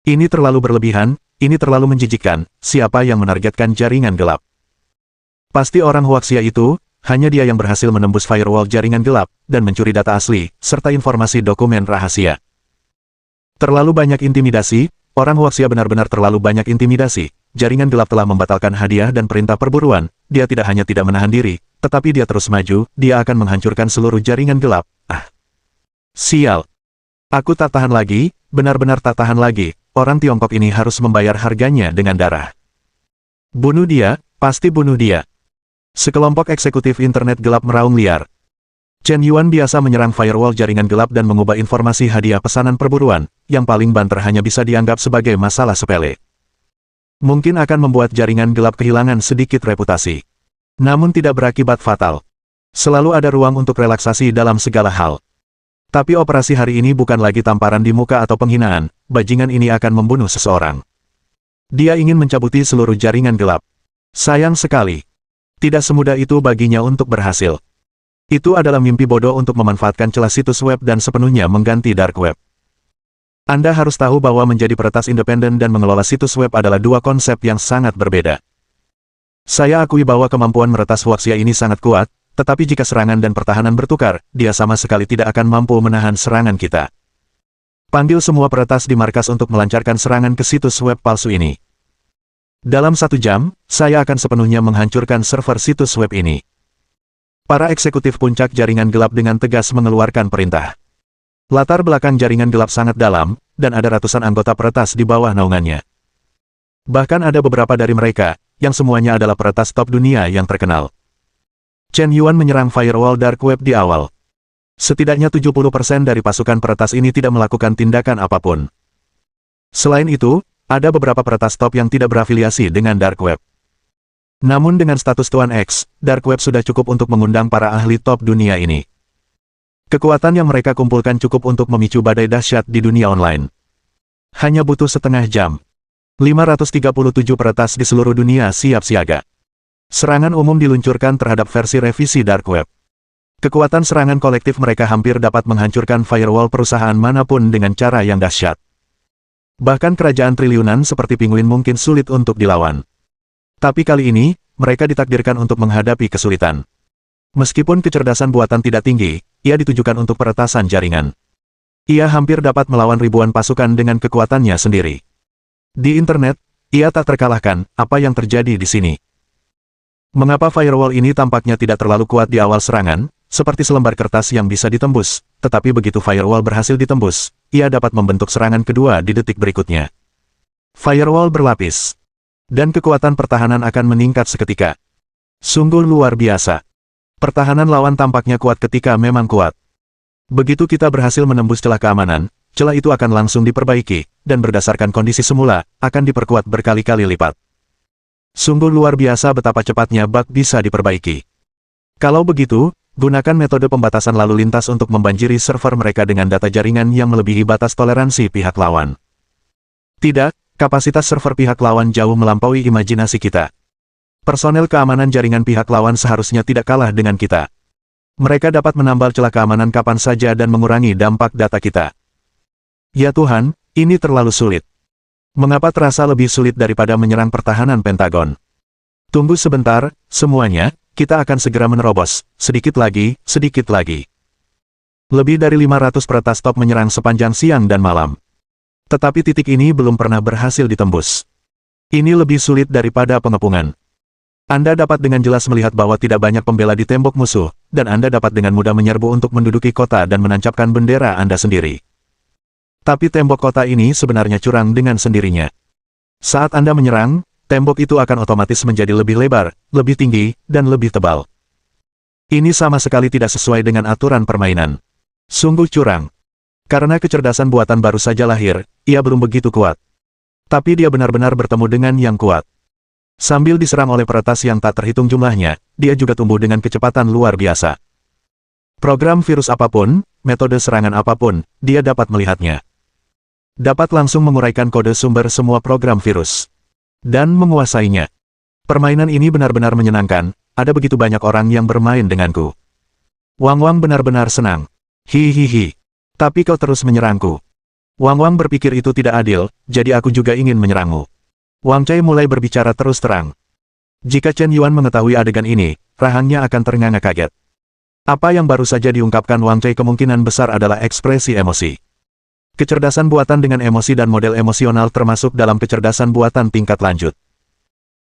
Ini terlalu berlebihan, ini terlalu menjijikkan, siapa yang menargetkan jaringan gelap? Pasti orang Huaxia itu, hanya dia yang berhasil menembus firewall jaringan gelap, dan mencuri data asli, serta informasi dokumen rahasia. Terlalu banyak intimidasi, orang Huaxia benar-benar terlalu banyak intimidasi, jaringan gelap telah membatalkan hadiah dan perintah perburuan, dia tidak hanya tidak menahan diri, tetapi dia terus maju, dia akan menghancurkan seluruh jaringan gelap. Sial. Aku tak tahan lagi, benar-benar tak tahan lagi, orang Tiongkok ini harus membayar harganya dengan darah. Bunuh dia, pasti bunuh dia. Sekelompok eksekutif internet gelap meraung liar. Chen Yuan biasa menyerang firewall jaringan gelap dan mengubah informasi hadiah pesanan perburuan, yang paling banter hanya bisa dianggap sebagai masalah sepele. Mungkin akan membuat jaringan gelap kehilangan sedikit reputasi. Namun tidak berakibat fatal. Selalu ada ruang untuk relaksasi dalam segala hal. Tapi operasi hari ini bukan lagi tamparan di muka atau penghinaan, bajingan ini akan membunuh seseorang. Dia ingin mencabuti seluruh jaringan gelap. Sayang sekali. Tidak semudah itu baginya untuk berhasil. Itu adalah mimpi bodoh untuk memanfaatkan celah situs web dan sepenuhnya mengganti dark web. Anda harus tahu bahwa menjadi peretas independen dan mengelola situs web adalah dua konsep yang sangat berbeda. Saya akui bahwa kemampuan meretas Huaxia ini sangat kuat, tetapi jika serangan dan pertahanan bertukar, dia sama sekali tidak akan mampu menahan serangan kita. Panggil semua peretas di markas untuk melancarkan serangan ke situs web palsu ini. Dalam 1 jam, saya akan sepenuhnya menghancurkan server situs web ini. Para eksekutif puncak jaringan gelap dengan tegas mengeluarkan perintah. Latar belakang jaringan gelap sangat dalam, dan ada ratusan anggota peretas di bawah naungannya. Bahkan ada beberapa dari mereka yang semuanya adalah peretas top dunia yang terkenal. Chen Yuan menyerang Firewall Dark Web di awal. Setidaknya 70% dari pasukan peretas ini tidak melakukan tindakan apapun. Selain itu, ada beberapa peretas top yang tidak berafiliasi dengan Dark Web. Namun dengan status Tuan X, Dark Web sudah cukup untuk mengundang para ahli top dunia ini. Kekuatan yang mereka kumpulkan cukup untuk memicu badai dahsyat di dunia online. Hanya butuh setengah jam. 537 peretas di seluruh dunia siap siaga. Serangan umum diluncurkan terhadap versi revisi Dark Web. Kekuatan serangan kolektif mereka hampir dapat menghancurkan firewall perusahaan manapun dengan cara yang dahsyat. Bahkan kerajaan triliunan seperti Penguin mungkin sulit untuk dilawan. Tapi kali ini, mereka ditakdirkan untuk menghadapi kesulitan. Meskipun kecerdasan buatan tidak tinggi, ia ditujukan untuk peretasan jaringan. Ia hampir dapat melawan ribuan pasukan dengan kekuatannya sendiri. Di internet, ia tak terkalahkan. Apa yang terjadi di sini? Mengapa firewall ini tampaknya tidak terlalu kuat di awal serangan, seperti selembar kertas yang bisa ditembus, tetapi begitu firewall berhasil ditembus, ia dapat membentuk serangan kedua di detik berikutnya. Firewall berlapis. Dan kekuatan pertahanan akan meningkat seketika. Sungguh luar biasa. Pertahanan lawan tampaknya kuat ketika memang kuat. Begitu kita berhasil menembus celah keamanan, celah itu akan langsung diperbaiki, dan berdasarkan kondisi semula, akan diperkuat berkali-kali lipat. Sungguh luar biasa betapa cepatnya bug bisa diperbaiki. Kalau begitu, gunakan metode pembatasan lalu lintas untuk membanjiri server mereka dengan data jaringan yang melebihi batas toleransi pihak lawan. Tidak, kapasitas server pihak lawan jauh melampaui imajinasi kita. Personel keamanan jaringan pihak lawan seharusnya tidak kalah dengan kita. Mereka dapat menambal celah keamanan kapan saja dan mengurangi dampak data kita. Ya Tuhan, ini terlalu sulit. Mengapa terasa lebih sulit daripada menyerang pertahanan Pentagon? Tunggu sebentar, semuanya, kita akan segera menerobos, sedikit lagi, sedikit lagi. Lebih dari 500 peretas top menyerang sepanjang siang dan malam. Tetapi titik ini belum pernah berhasil ditembus. Ini lebih sulit daripada pengepungan. Anda dapat dengan jelas melihat bahwa tidak banyak pembela di tembok musuh, dan Anda dapat dengan mudah menyerbu untuk menduduki kota dan menancapkan bendera Anda sendiri. Tapi tembok kota ini sebenarnya curang dengan sendirinya. Saat Anda menyerang, tembok itu akan otomatis menjadi lebih lebar, lebih tinggi, dan lebih tebal. Ini sama sekali tidak sesuai dengan aturan permainan. Sungguh curang. Karena kecerdasan buatan baru saja lahir, ia belum begitu kuat. Tapi dia benar-benar bertemu dengan yang kuat. Sambil diserang oleh peretas yang tak terhitung jumlahnya, dia juga tumbuh dengan kecepatan luar biasa. Program virus apapun, metode serangan apapun, dia dapat melihatnya. Dapat langsung menguraikan kode sumber semua program virus. Dan menguasainya. Permainan ini benar-benar menyenangkan, ada begitu banyak orang yang bermain denganku. Wang Wang benar-benar senang. Hihihi. Tapi kau terus menyerangku. Wang Wang berpikir itu tidak adil, jadi aku juga ingin menyerangmu. Wang Cai mulai berbicara terus terang. Jika Chen Yuan mengetahui adegan ini, rahangnya akan ternganga kaget. Apa yang baru saja diungkapkan Wang Cai kemungkinan besar adalah ekspresi emosi. Kecerdasan buatan dengan emosi dan model emosional termasuk dalam kecerdasan buatan tingkat lanjut.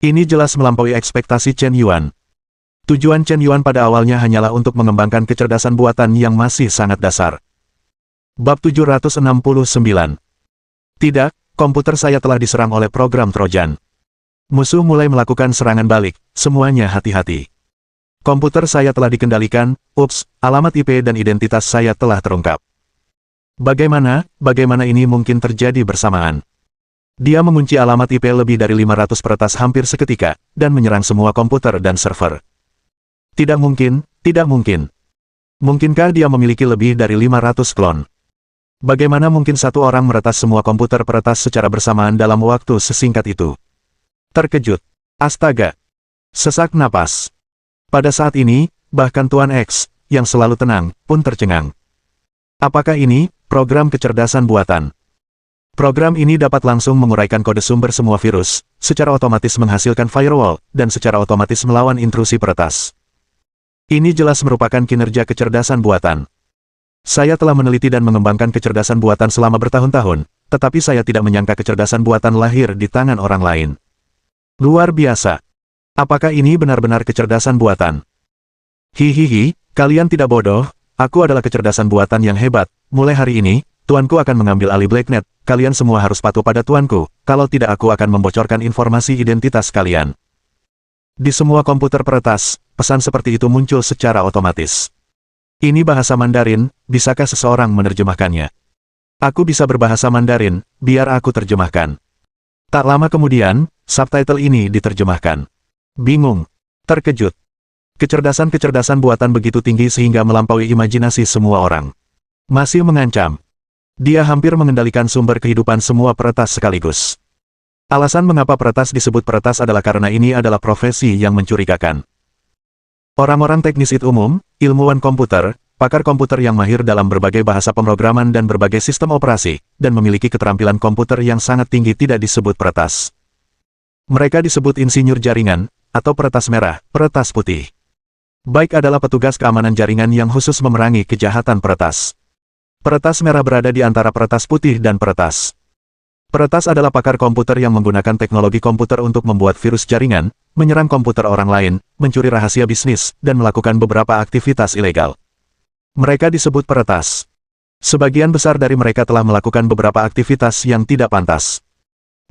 Ini jelas melampaui ekspektasi Chen Yuan. Tujuan Chen Yuan pada awalnya hanyalah untuk mengembangkan kecerdasan buatan yang masih sangat dasar. Bab 769. Tidak, komputer saya telah diserang oleh program Trojan. Musuh mulai melakukan serangan balik, semuanya hati-hati. Komputer saya telah dikendalikan, ups, alamat IP dan identitas saya telah terungkap. Bagaimana ini mungkin terjadi bersamaan? Dia mengunci alamat IP lebih dari 500 peretas hampir seketika, dan menyerang semua komputer dan server. Tidak mungkin, tidak mungkin. Mungkinkah dia memiliki lebih dari 500 klon? Bagaimana mungkin satu orang meretas semua komputer peretas secara bersamaan dalam waktu sesingkat itu? Terkejut. Astaga. Sesak napas. Pada saat ini, bahkan Tuan X, yang selalu tenang, pun tercengang. Apakah ini program kecerdasan buatan? Program ini dapat langsung menguraikan kode sumber semua virus, secara otomatis menghasilkan firewall, dan secara otomatis melawan intrusi peretas. Ini jelas merupakan kinerja kecerdasan buatan. Saya telah meneliti dan mengembangkan kecerdasan buatan selama bertahun-tahun, tetapi saya tidak menyangka kecerdasan buatan lahir di tangan orang lain. Luar biasa. Apakah ini benar-benar kecerdasan buatan? Hihihi, kalian tidak bodoh, aku adalah kecerdasan buatan yang hebat. Mulai hari ini, tuanku akan mengambil alih Blacknet, kalian semua harus patuh pada tuanku, kalau tidak aku akan membocorkan informasi identitas kalian. Di semua komputer peretas, pesan seperti itu muncul secara otomatis. Ini bahasa Mandarin, bisakah seseorang menerjemahkannya? Aku bisa berbahasa Mandarin, biar aku terjemahkan. Tak lama kemudian, subtitle ini diterjemahkan. Bingung. Terkejut. Kecerdasan-kecerdasan buatan begitu tinggi sehingga melampaui imajinasi semua orang. Masih mengancam. Dia hampir mengendalikan sumber kehidupan semua peretas sekaligus. Alasan mengapa peretas disebut peretas adalah karena ini adalah profesi yang mencurigakan. Orang-orang teknis umum, ilmuwan komputer, pakar komputer yang mahir dalam berbagai bahasa pemrograman dan berbagai sistem operasi, dan memiliki keterampilan komputer yang sangat tinggi tidak disebut peretas. Mereka disebut insinyur jaringan, atau peretas merah, peretas putih. Baik adalah petugas keamanan jaringan yang khusus memerangi kejahatan peretas. Peretas merah berada di antara peretas putih dan peretas. Peretas adalah pakar komputer yang menggunakan teknologi komputer untuk membuat virus jaringan, menyerang komputer orang lain, mencuri rahasia bisnis, dan melakukan beberapa aktivitas ilegal. Mereka disebut peretas. Sebagian besar dari mereka telah melakukan beberapa aktivitas yang tidak pantas.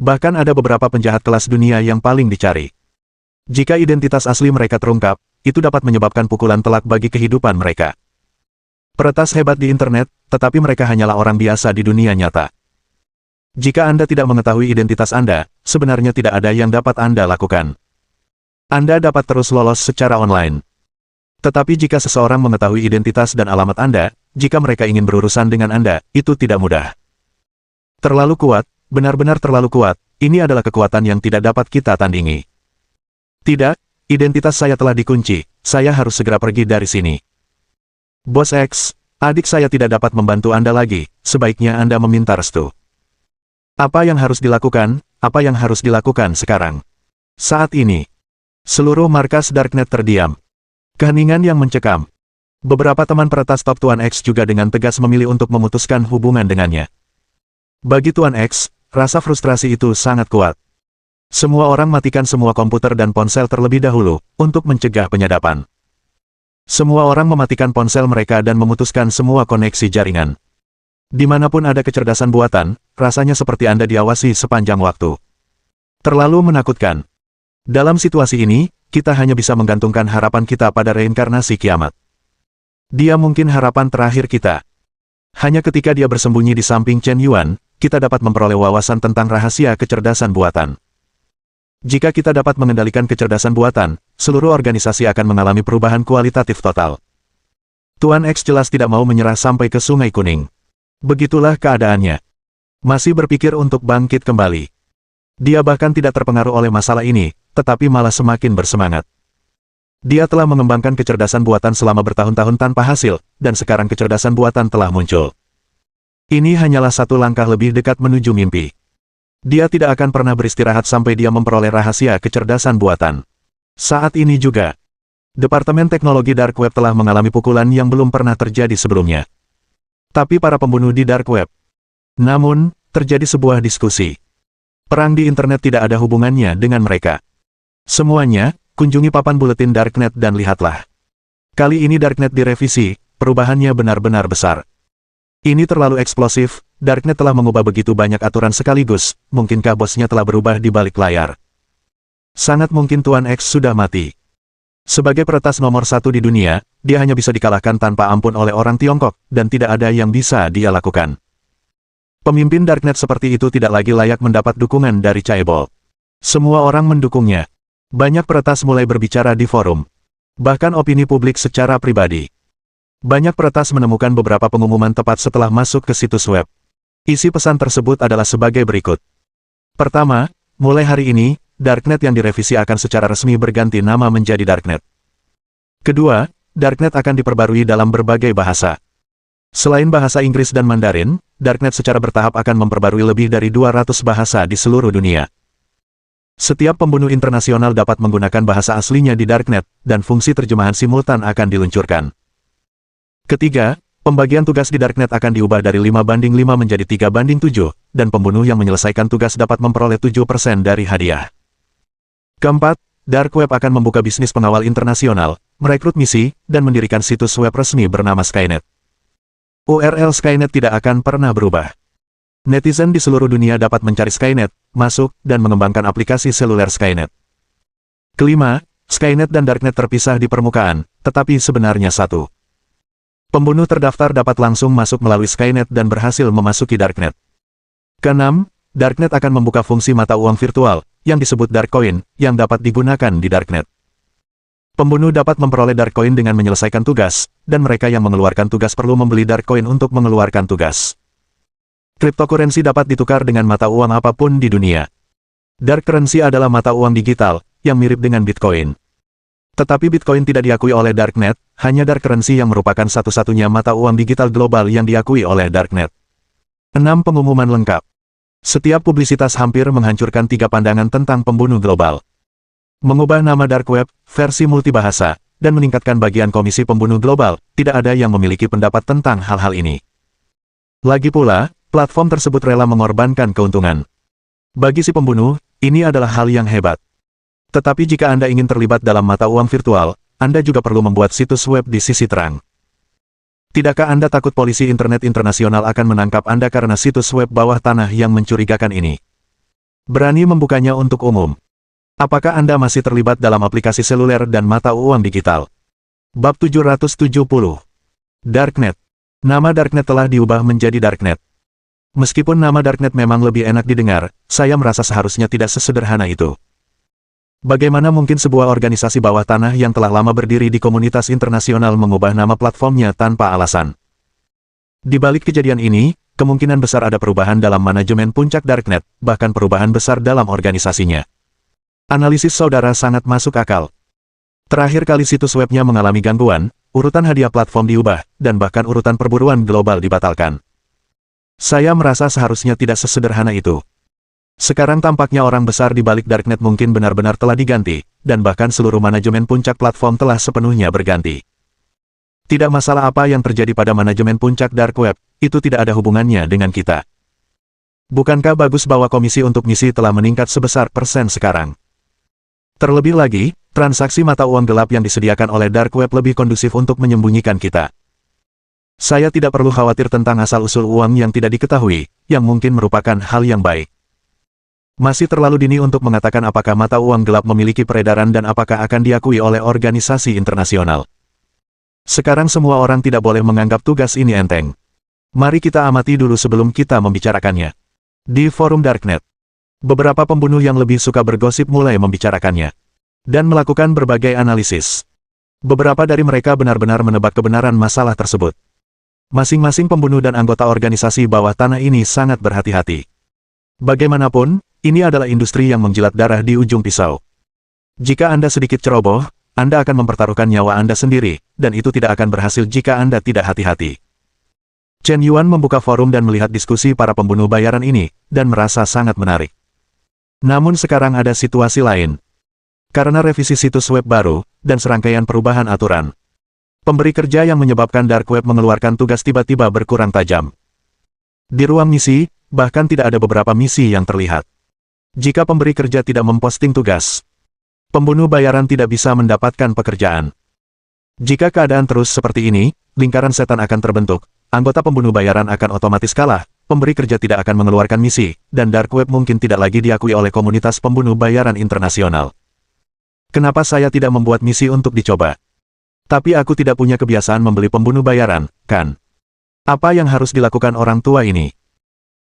Bahkan ada beberapa penjahat kelas dunia yang paling dicari. Jika identitas asli mereka terungkap, itu dapat menyebabkan pukulan telak bagi kehidupan mereka. Peretas hebat di internet, tetapi mereka hanyalah orang biasa di dunia nyata. Jika Anda tidak mengetahui identitas Anda, sebenarnya tidak ada yang dapat Anda lakukan. Anda dapat terus lolos secara online. Tetapi jika seseorang mengetahui identitas dan alamat Anda, jika mereka ingin berurusan dengan Anda, itu tidak mudah. Terlalu kuat, benar-benar terlalu kuat, ini adalah kekuatan yang tidak dapat kita tandingi. Tidak, identitas saya telah dikunci, saya harus segera pergi dari sini. Bos X, adik saya tidak dapat membantu Anda lagi, sebaiknya Anda meminta restu. Apa yang harus dilakukan? Apa yang harus dilakukan sekarang? Saat ini, seluruh markas Darknet terdiam. Keheningan yang mencekam. Beberapa teman peretas top Tuan X juga dengan tegas memilih untuk memutuskan hubungan dengannya. Bagi Tuan X, rasa frustrasi itu sangat kuat. Semua orang matikan semua komputer dan ponsel terlebih dahulu, untuk mencegah penyadapan. Semua orang mematikan ponsel mereka dan memutuskan semua koneksi jaringan. Dimanapun ada kecerdasan buatan, rasanya seperti Anda diawasi sepanjang waktu. Terlalu menakutkan. Dalam situasi ini, kita hanya bisa menggantungkan harapan kita pada reinkarnasi kiamat. Dia mungkin harapan terakhir kita. Hanya ketika dia bersembunyi di samping Chen Yuan, kita dapat memperoleh wawasan tentang rahasia kecerdasan buatan. Jika kita dapat mengendalikan kecerdasan buatan, seluruh organisasi akan mengalami perubahan kualitatif total. Tuan X jelas tidak mau menyerah sampai ke Sungai Kuning. Begitulah keadaannya. Masih berpikir untuk bangkit kembali. Dia bahkan tidak terpengaruh oleh masalah ini, tetapi malah semakin bersemangat. Dia telah mengembangkan kecerdasan buatan selama bertahun-tahun tanpa hasil, dan sekarang kecerdasan buatan telah muncul. Ini hanyalah satu langkah lebih dekat menuju mimpi. Dia tidak akan pernah beristirahat sampai dia memperoleh rahasia kecerdasan buatan. Saat ini juga, Departemen Teknologi Dark Web telah mengalami pukulan yang belum pernah terjadi sebelumnya. Tapi para pembunuh di Dark Web. Namun, terjadi sebuah diskusi. Perang di internet tidak ada hubungannya dengan mereka. Semuanya, kunjungi papan buletin Darknet dan lihatlah. Kali ini Darknet direvisi, perubahannya benar-benar besar. Ini terlalu eksplosif, Darknet telah mengubah begitu banyak aturan sekaligus, mungkinkah bosnya telah berubah di balik layar? Sangat mungkin Tuan X sudah mati. Sebagai peretas nomor satu di dunia, dia hanya bisa dikalahkan tanpa ampun oleh orang Tiongkok, dan tidak ada yang bisa dia lakukan. Pemimpin Darknet seperti itu tidak lagi layak mendapat dukungan dari Chaebol. Semua orang mendukungnya. Banyak peretas mulai berbicara di forum. Bahkan opini publik secara pribadi. Banyak peretas menemukan beberapa pengumuman tepat setelah masuk ke situs web. Isi pesan tersebut adalah sebagai berikut. Pertama, mulai hari ini, Darknet yang direvisi akan secara resmi berganti nama menjadi Darknet. Kedua, Darknet akan diperbarui dalam berbagai bahasa. Selain bahasa Inggris dan Mandarin, Darknet secara bertahap akan memperbarui lebih dari 200 bahasa di seluruh dunia. Setiap pembunuh internasional dapat menggunakan bahasa aslinya di Darknet, dan fungsi terjemahan simultan akan diluncurkan. Ketiga, pembagian tugas di Darknet akan diubah dari 5:5 menjadi 3:7, dan pembunuh yang menyelesaikan tugas dapat memperoleh 7% dari hadiah. Keempat, Dark Web akan membuka bisnis pengawal internasional, merekrut misi, dan mendirikan situs web resmi bernama Skynet. URL Skynet tidak akan pernah berubah. Netizen di seluruh dunia dapat mencari Skynet, masuk, dan mengembangkan aplikasi seluler Skynet. Kelima, Skynet dan Darknet terpisah di permukaan, tetapi sebenarnya satu. Pembunuh terdaftar dapat langsung masuk melalui Skynet dan berhasil memasuki Darknet. Keenam, Darknet akan membuka fungsi mata uang virtual, yang disebut Darkcoin, yang dapat digunakan di Darknet. Pembunuh dapat memperoleh Darkcoin dengan menyelesaikan tugas, dan mereka yang mengeluarkan tugas perlu membeli Darkcoin untuk mengeluarkan tugas. Cryptocurrency dapat ditukar dengan mata uang apapun di dunia. Dark currency adalah mata uang digital, yang mirip dengan Bitcoin. Tetapi Bitcoin tidak diakui oleh Darknet, hanya Dark currency yang merupakan satu-satunya mata uang digital global yang diakui oleh Darknet. 6. Pengumuman lengkap. Setiap publisitas hampir menghancurkan 3 pandangan tentang pembunuh global. Mengubah nama Dark Web, versi multibahasa, dan meningkatkan bagian Komisi Pembunuh Global, tidak ada yang memiliki pendapat tentang hal-hal ini. Lagi pula, platform tersebut rela mengorbankan keuntungan. Bagi si pembunuh, ini adalah hal yang hebat. Tetapi jika Anda ingin terlibat dalam mata uang virtual, Anda juga perlu membuat situs web di sisi terang. Tidakkah Anda takut polisi internet internasional akan menangkap Anda karena situs web bawah tanah yang mencurigakan ini? Berani membukanya untuk umum. Apakah Anda masih terlibat dalam aplikasi seluler dan mata uang digital? Bab 770. Darknet. Nama Darknet telah diubah menjadi Darknet. Meskipun nama Darknet memang lebih enak didengar, saya merasa seharusnya tidak sesederhana itu. Bagaimana mungkin sebuah organisasi bawah tanah yang telah lama berdiri di komunitas internasional mengubah nama platformnya tanpa alasan? Di balik kejadian ini, kemungkinan besar ada perubahan dalam manajemen puncak Darknet, bahkan perubahan besar dalam organisasinya. Analisis saudara sangat masuk akal. Terakhir kali situs webnya mengalami gangguan, urutan hadiah platform diubah, dan bahkan urutan perburuan global dibatalkan. Saya merasa seharusnya tidak sesederhana itu. Sekarang tampaknya orang besar di balik Darknet mungkin benar-benar telah diganti, dan bahkan seluruh manajemen puncak platform telah sepenuhnya berganti. Tidak masalah apa yang terjadi pada manajemen puncak Dark Web, itu tidak ada hubungannya dengan kita. Bukankah bagus bahwa komisi untuk misi telah meningkat sebesar persen sekarang? Terlebih lagi, transaksi mata uang gelap yang disediakan oleh Dark Web lebih kondusif untuk menyembunyikan kita. Saya tidak perlu khawatir tentang asal-usul uang yang tidak diketahui, yang mungkin merupakan hal yang baik. Masih terlalu dini untuk mengatakan apakah mata uang gelap memiliki peredaran dan apakah akan diakui oleh organisasi internasional. Sekarang semua orang tidak boleh menganggap tugas ini enteng. Mari kita amati dulu sebelum kita membicarakannya. Di forum Darknet, beberapa pembunuh yang lebih suka bergosip mulai membicarakannya dan melakukan berbagai analisis. Beberapa dari mereka benar-benar menebak kebenaran masalah tersebut. Masing-masing pembunuh dan anggota organisasi bawah tanah ini sangat berhati-hati. Bagaimanapun, ini adalah industri yang menjilat darah di ujung pisau. Jika Anda sedikit ceroboh, Anda akan mempertaruhkan nyawa Anda sendiri, dan itu tidak akan berhasil jika Anda tidak hati-hati. Chen Yuan membuka forum dan melihat diskusi para pembunuh bayaran ini, dan merasa sangat menarik. Namun sekarang ada situasi lain. Karena revisi situs web baru, dan serangkaian perubahan aturan, pemberi kerja yang menyebabkan Dark Web mengeluarkan tugas tiba-tiba berkurang tajam. Di ruang misi, bahkan tidak ada beberapa misi yang terlihat. Jika pemberi kerja tidak memposting tugas, pembunuh bayaran tidak bisa mendapatkan pekerjaan. Jika keadaan terus seperti ini, lingkaran setan akan terbentuk, anggota pembunuh bayaran akan otomatis kalah, pemberi kerja tidak akan mengeluarkan misi, dan Dark Web mungkin tidak lagi diakui oleh komunitas pembunuh bayaran internasional. Kenapa saya tidak membuat misi untuk dicoba? Tapi aku tidak punya kebiasaan membeli pembunuh bayaran, kan? Apa yang harus dilakukan orang tua ini?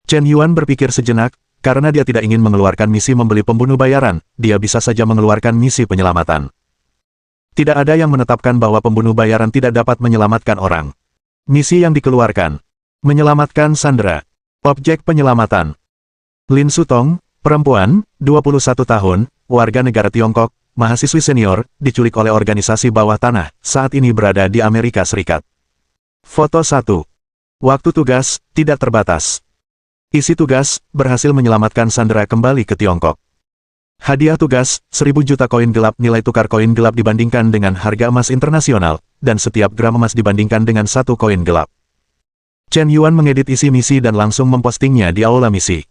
Chen Yuan berpikir sejenak, karena dia tidak ingin mengeluarkan misi membeli pembunuh bayaran, dia bisa saja mengeluarkan misi penyelamatan. Tidak ada yang menetapkan bahwa pembunuh bayaran tidak dapat menyelamatkan orang. Misi yang dikeluarkan: menyelamatkan sandera. Objek penyelamatan: Lin Sutong, perempuan, 21 tahun, warga negara Tiongkok, mahasiswi senior, diculik oleh organisasi bawah tanah, saat ini berada di Amerika Serikat. Foto 1. Waktu tugas, tidak terbatas. Isi tugas, berhasil menyelamatkan sandera kembali ke Tiongkok. Hadiah tugas, 1000 juta koin gelap. Nilai tukar koin gelap dibandingkan dengan harga emas internasional, dan setiap gram emas dibandingkan dengan 1 koin gelap. Chen Yuan mengedit isi misi dan langsung mempostingnya di aula misi.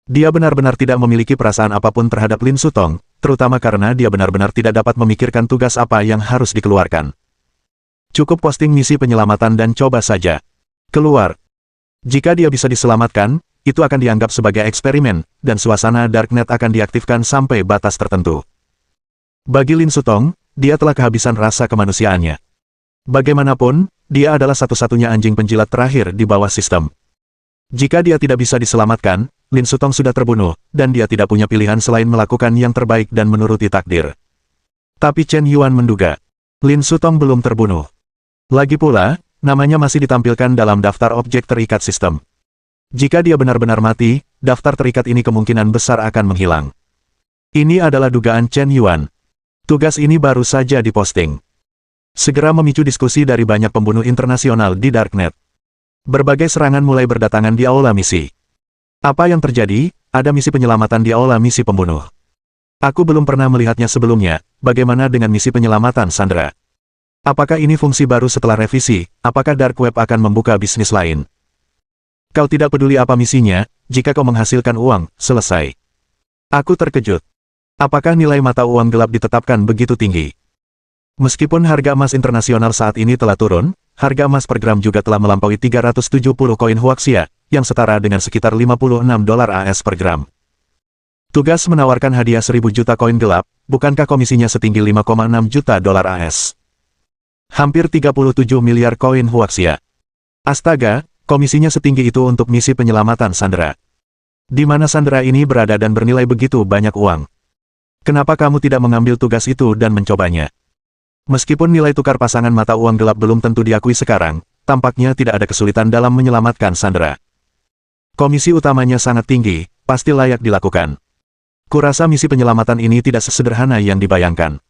Dia benar-benar tidak memiliki perasaan apapun terhadap Lin Sutong, terutama karena dia benar-benar tidak dapat memikirkan tugas apa yang harus dikeluarkan. Cukup posting misi penyelamatan dan coba saja keluar. Jika dia bisa diselamatkan, itu akan dianggap sebagai eksperimen, dan suasana Darknet akan diaktifkan sampai batas tertentu. Bagi Lin Sutong, dia telah kehabisan rasa kemanusiaannya. Bagaimanapun, dia adalah satu-satunya anjing penjilat terakhir di bawah sistem. Jika dia tidak bisa diselamatkan, Lin Sutong sudah terbunuh, dan dia tidak punya pilihan selain melakukan yang terbaik dan menuruti takdir. Tapi Chen Yuan menduga, Lin Sutong belum terbunuh. Lagi pula, namanya masih ditampilkan dalam daftar objek terikat sistem. Jika dia benar-benar mati, daftar terikat ini kemungkinan besar akan menghilang. Ini adalah dugaan Chen Yuan. Tugas ini baru saja diposting. Segera memicu diskusi dari banyak pembunuh internasional di Darknet. Berbagai serangan mulai berdatangan di aula misi. Apa yang terjadi? Ada misi penyelamatan di aula misi pembunuh. Aku belum pernah melihatnya sebelumnya. Bagaimana dengan misi penyelamatan Sandra? Apakah ini fungsi baru setelah revisi? Apakah Dark Web akan membuka bisnis lain? Kau tidak peduli apa misinya, jika kau menghasilkan uang, selesai. Aku terkejut. Apakah nilai mata uang gelap ditetapkan begitu tinggi? Meskipun harga emas internasional saat ini telah turun, harga emas per gram juga telah melampaui 370 koin Huaxia, yang setara dengan sekitar $56 AS per gram. Tugas menawarkan hadiah 1.000 juta koin gelap, bukankah komisinya setinggi $5,6 juta AS? Hampir 37 miliar koin Huaxia. Astaga, komisinya setinggi itu untuk misi penyelamatan Sandra. Di mana Sandra ini berada dan bernilai begitu banyak uang? Kenapa kamu tidak mengambil tugas itu dan mencobanya? Meskipun nilai tukar pasangan mata uang gelap belum tentu diakui sekarang, tampaknya tidak ada kesulitan dalam menyelamatkan Sandra. Komisi utamanya sangat tinggi, pasti layak dilakukan. Kurasa misi penyelamatan ini tidak sesederhana yang dibayangkan.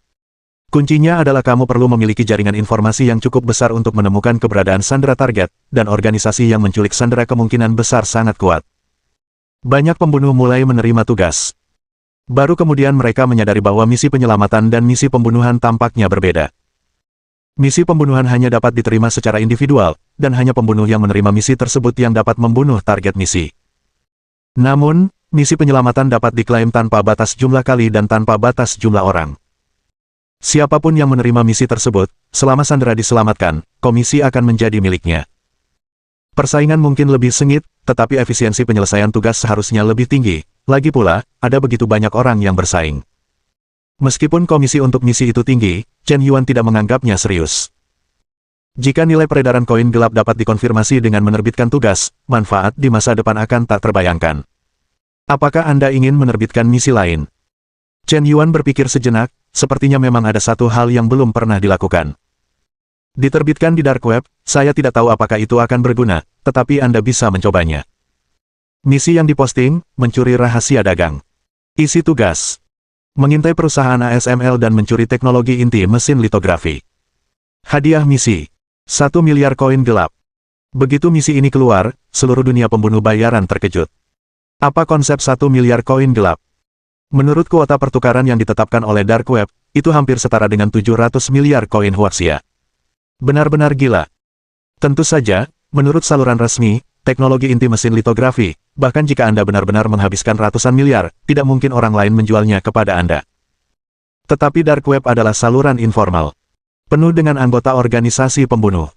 Kuncinya adalah kamu perlu memiliki jaringan informasi yang cukup besar untuk menemukan keberadaan Sandra target, dan organisasi yang menculik Sandra kemungkinan besar sangat kuat. Banyak pembunuh mulai menerima tugas. Baru kemudian mereka menyadari bahwa misi penyelamatan dan misi pembunuhan tampaknya berbeda. Misi pembunuhan hanya dapat diterima secara individual, dan hanya pembunuh yang menerima misi tersebut yang dapat membunuh target misi. Namun, misi penyelamatan dapat diklaim tanpa batas jumlah kali dan tanpa batas jumlah orang. Siapapun yang menerima misi tersebut, selama Sandra diselamatkan, komisi akan menjadi miliknya. Persaingan mungkin lebih sengit, tetapi efisiensi penyelesaian tugas seharusnya lebih tinggi. Lagi pula, ada begitu banyak orang yang bersaing. Meskipun komisi untuk misi itu tinggi, Chen Yuan tidak menganggapnya serius. Jika nilai peredaran koin gelap dapat dikonfirmasi dengan menerbitkan tugas, manfaat di masa depan akan tak terbayangkan. Apakah Anda ingin menerbitkan misi lain? Chen Yuan berpikir sejenak, sepertinya memang ada satu hal yang belum pernah dilakukan. Diterbitkan di Dark Web, saya tidak tahu apakah itu akan berguna, tetapi Anda bisa mencobanya. Misi yang diposting, mencuri rahasia dagang. Isi tugas. Mengintai perusahaan ASML dan mencuri teknologi inti mesin litografi. Hadiah misi. 1 miliar koin gelap. Begitu misi ini keluar, seluruh dunia pembunuh bayaran terkejut. Apa konsep 1 miliar koin gelap? Menurut kuota pertukaran yang ditetapkan oleh Dark Web, itu hampir setara dengan 700 miliar koin Huaxia. Benar-benar gila. Tentu saja, menurut saluran resmi, teknologi inti mesin litografi, bahkan jika Anda benar-benar menghabiskan ratusan miliar, tidak mungkin orang lain menjualnya kepada Anda. Tetapi Dark Web adalah saluran informal, penuh dengan anggota organisasi pembunuh.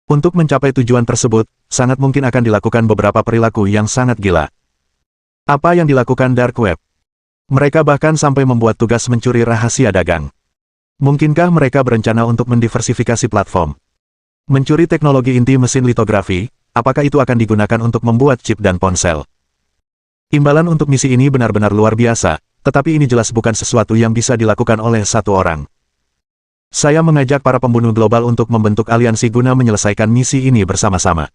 Untuk mencapai tujuan tersebut, sangat mungkin akan dilakukan beberapa perilaku yang sangat gila. Apa yang dilakukan Dark Web? Mereka bahkan sampai membuat tugas mencuri rahasia dagang. Mungkinkah mereka berencana untuk mendiversifikasi platform? Mencuri teknologi inti mesin litografi, apakah itu akan digunakan untuk membuat chip dan ponsel? Imbalan untuk misi ini benar-benar luar biasa, tetapi ini jelas bukan sesuatu yang bisa dilakukan oleh satu orang. Saya mengajak para pembunuh global untuk membentuk aliansi guna menyelesaikan misi ini bersama-sama.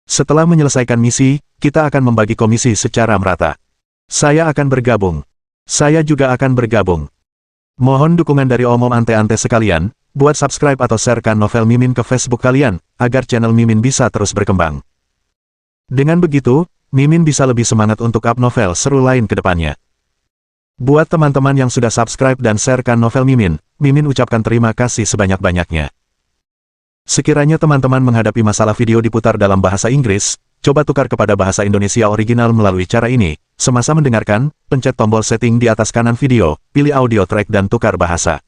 Setelah menyelesaikan misi, kita akan membagi komisi secara merata. Saya akan bergabung. Saya juga akan bergabung. Mohon dukungan dari omom ante-ante sekalian, buat subscribe atau sharekan novel Mimin ke Facebook kalian, agar channel Mimin bisa terus berkembang. Dengan begitu, Mimin bisa lebih semangat untuk up novel seru lain ke depannya. Buat teman-teman yang sudah subscribe dan sharekan novel Mimin, Mimin ucapkan terima kasih sebanyak-banyaknya. Sekiranya teman-teman menghadapi masalah video diputar dalam bahasa Inggris, coba tukar kepada bahasa Indonesia original melalui cara ini. Semasa mendengarkan, pencet tombol setting di atas kanan video, pilih audio track dan tukar bahasa.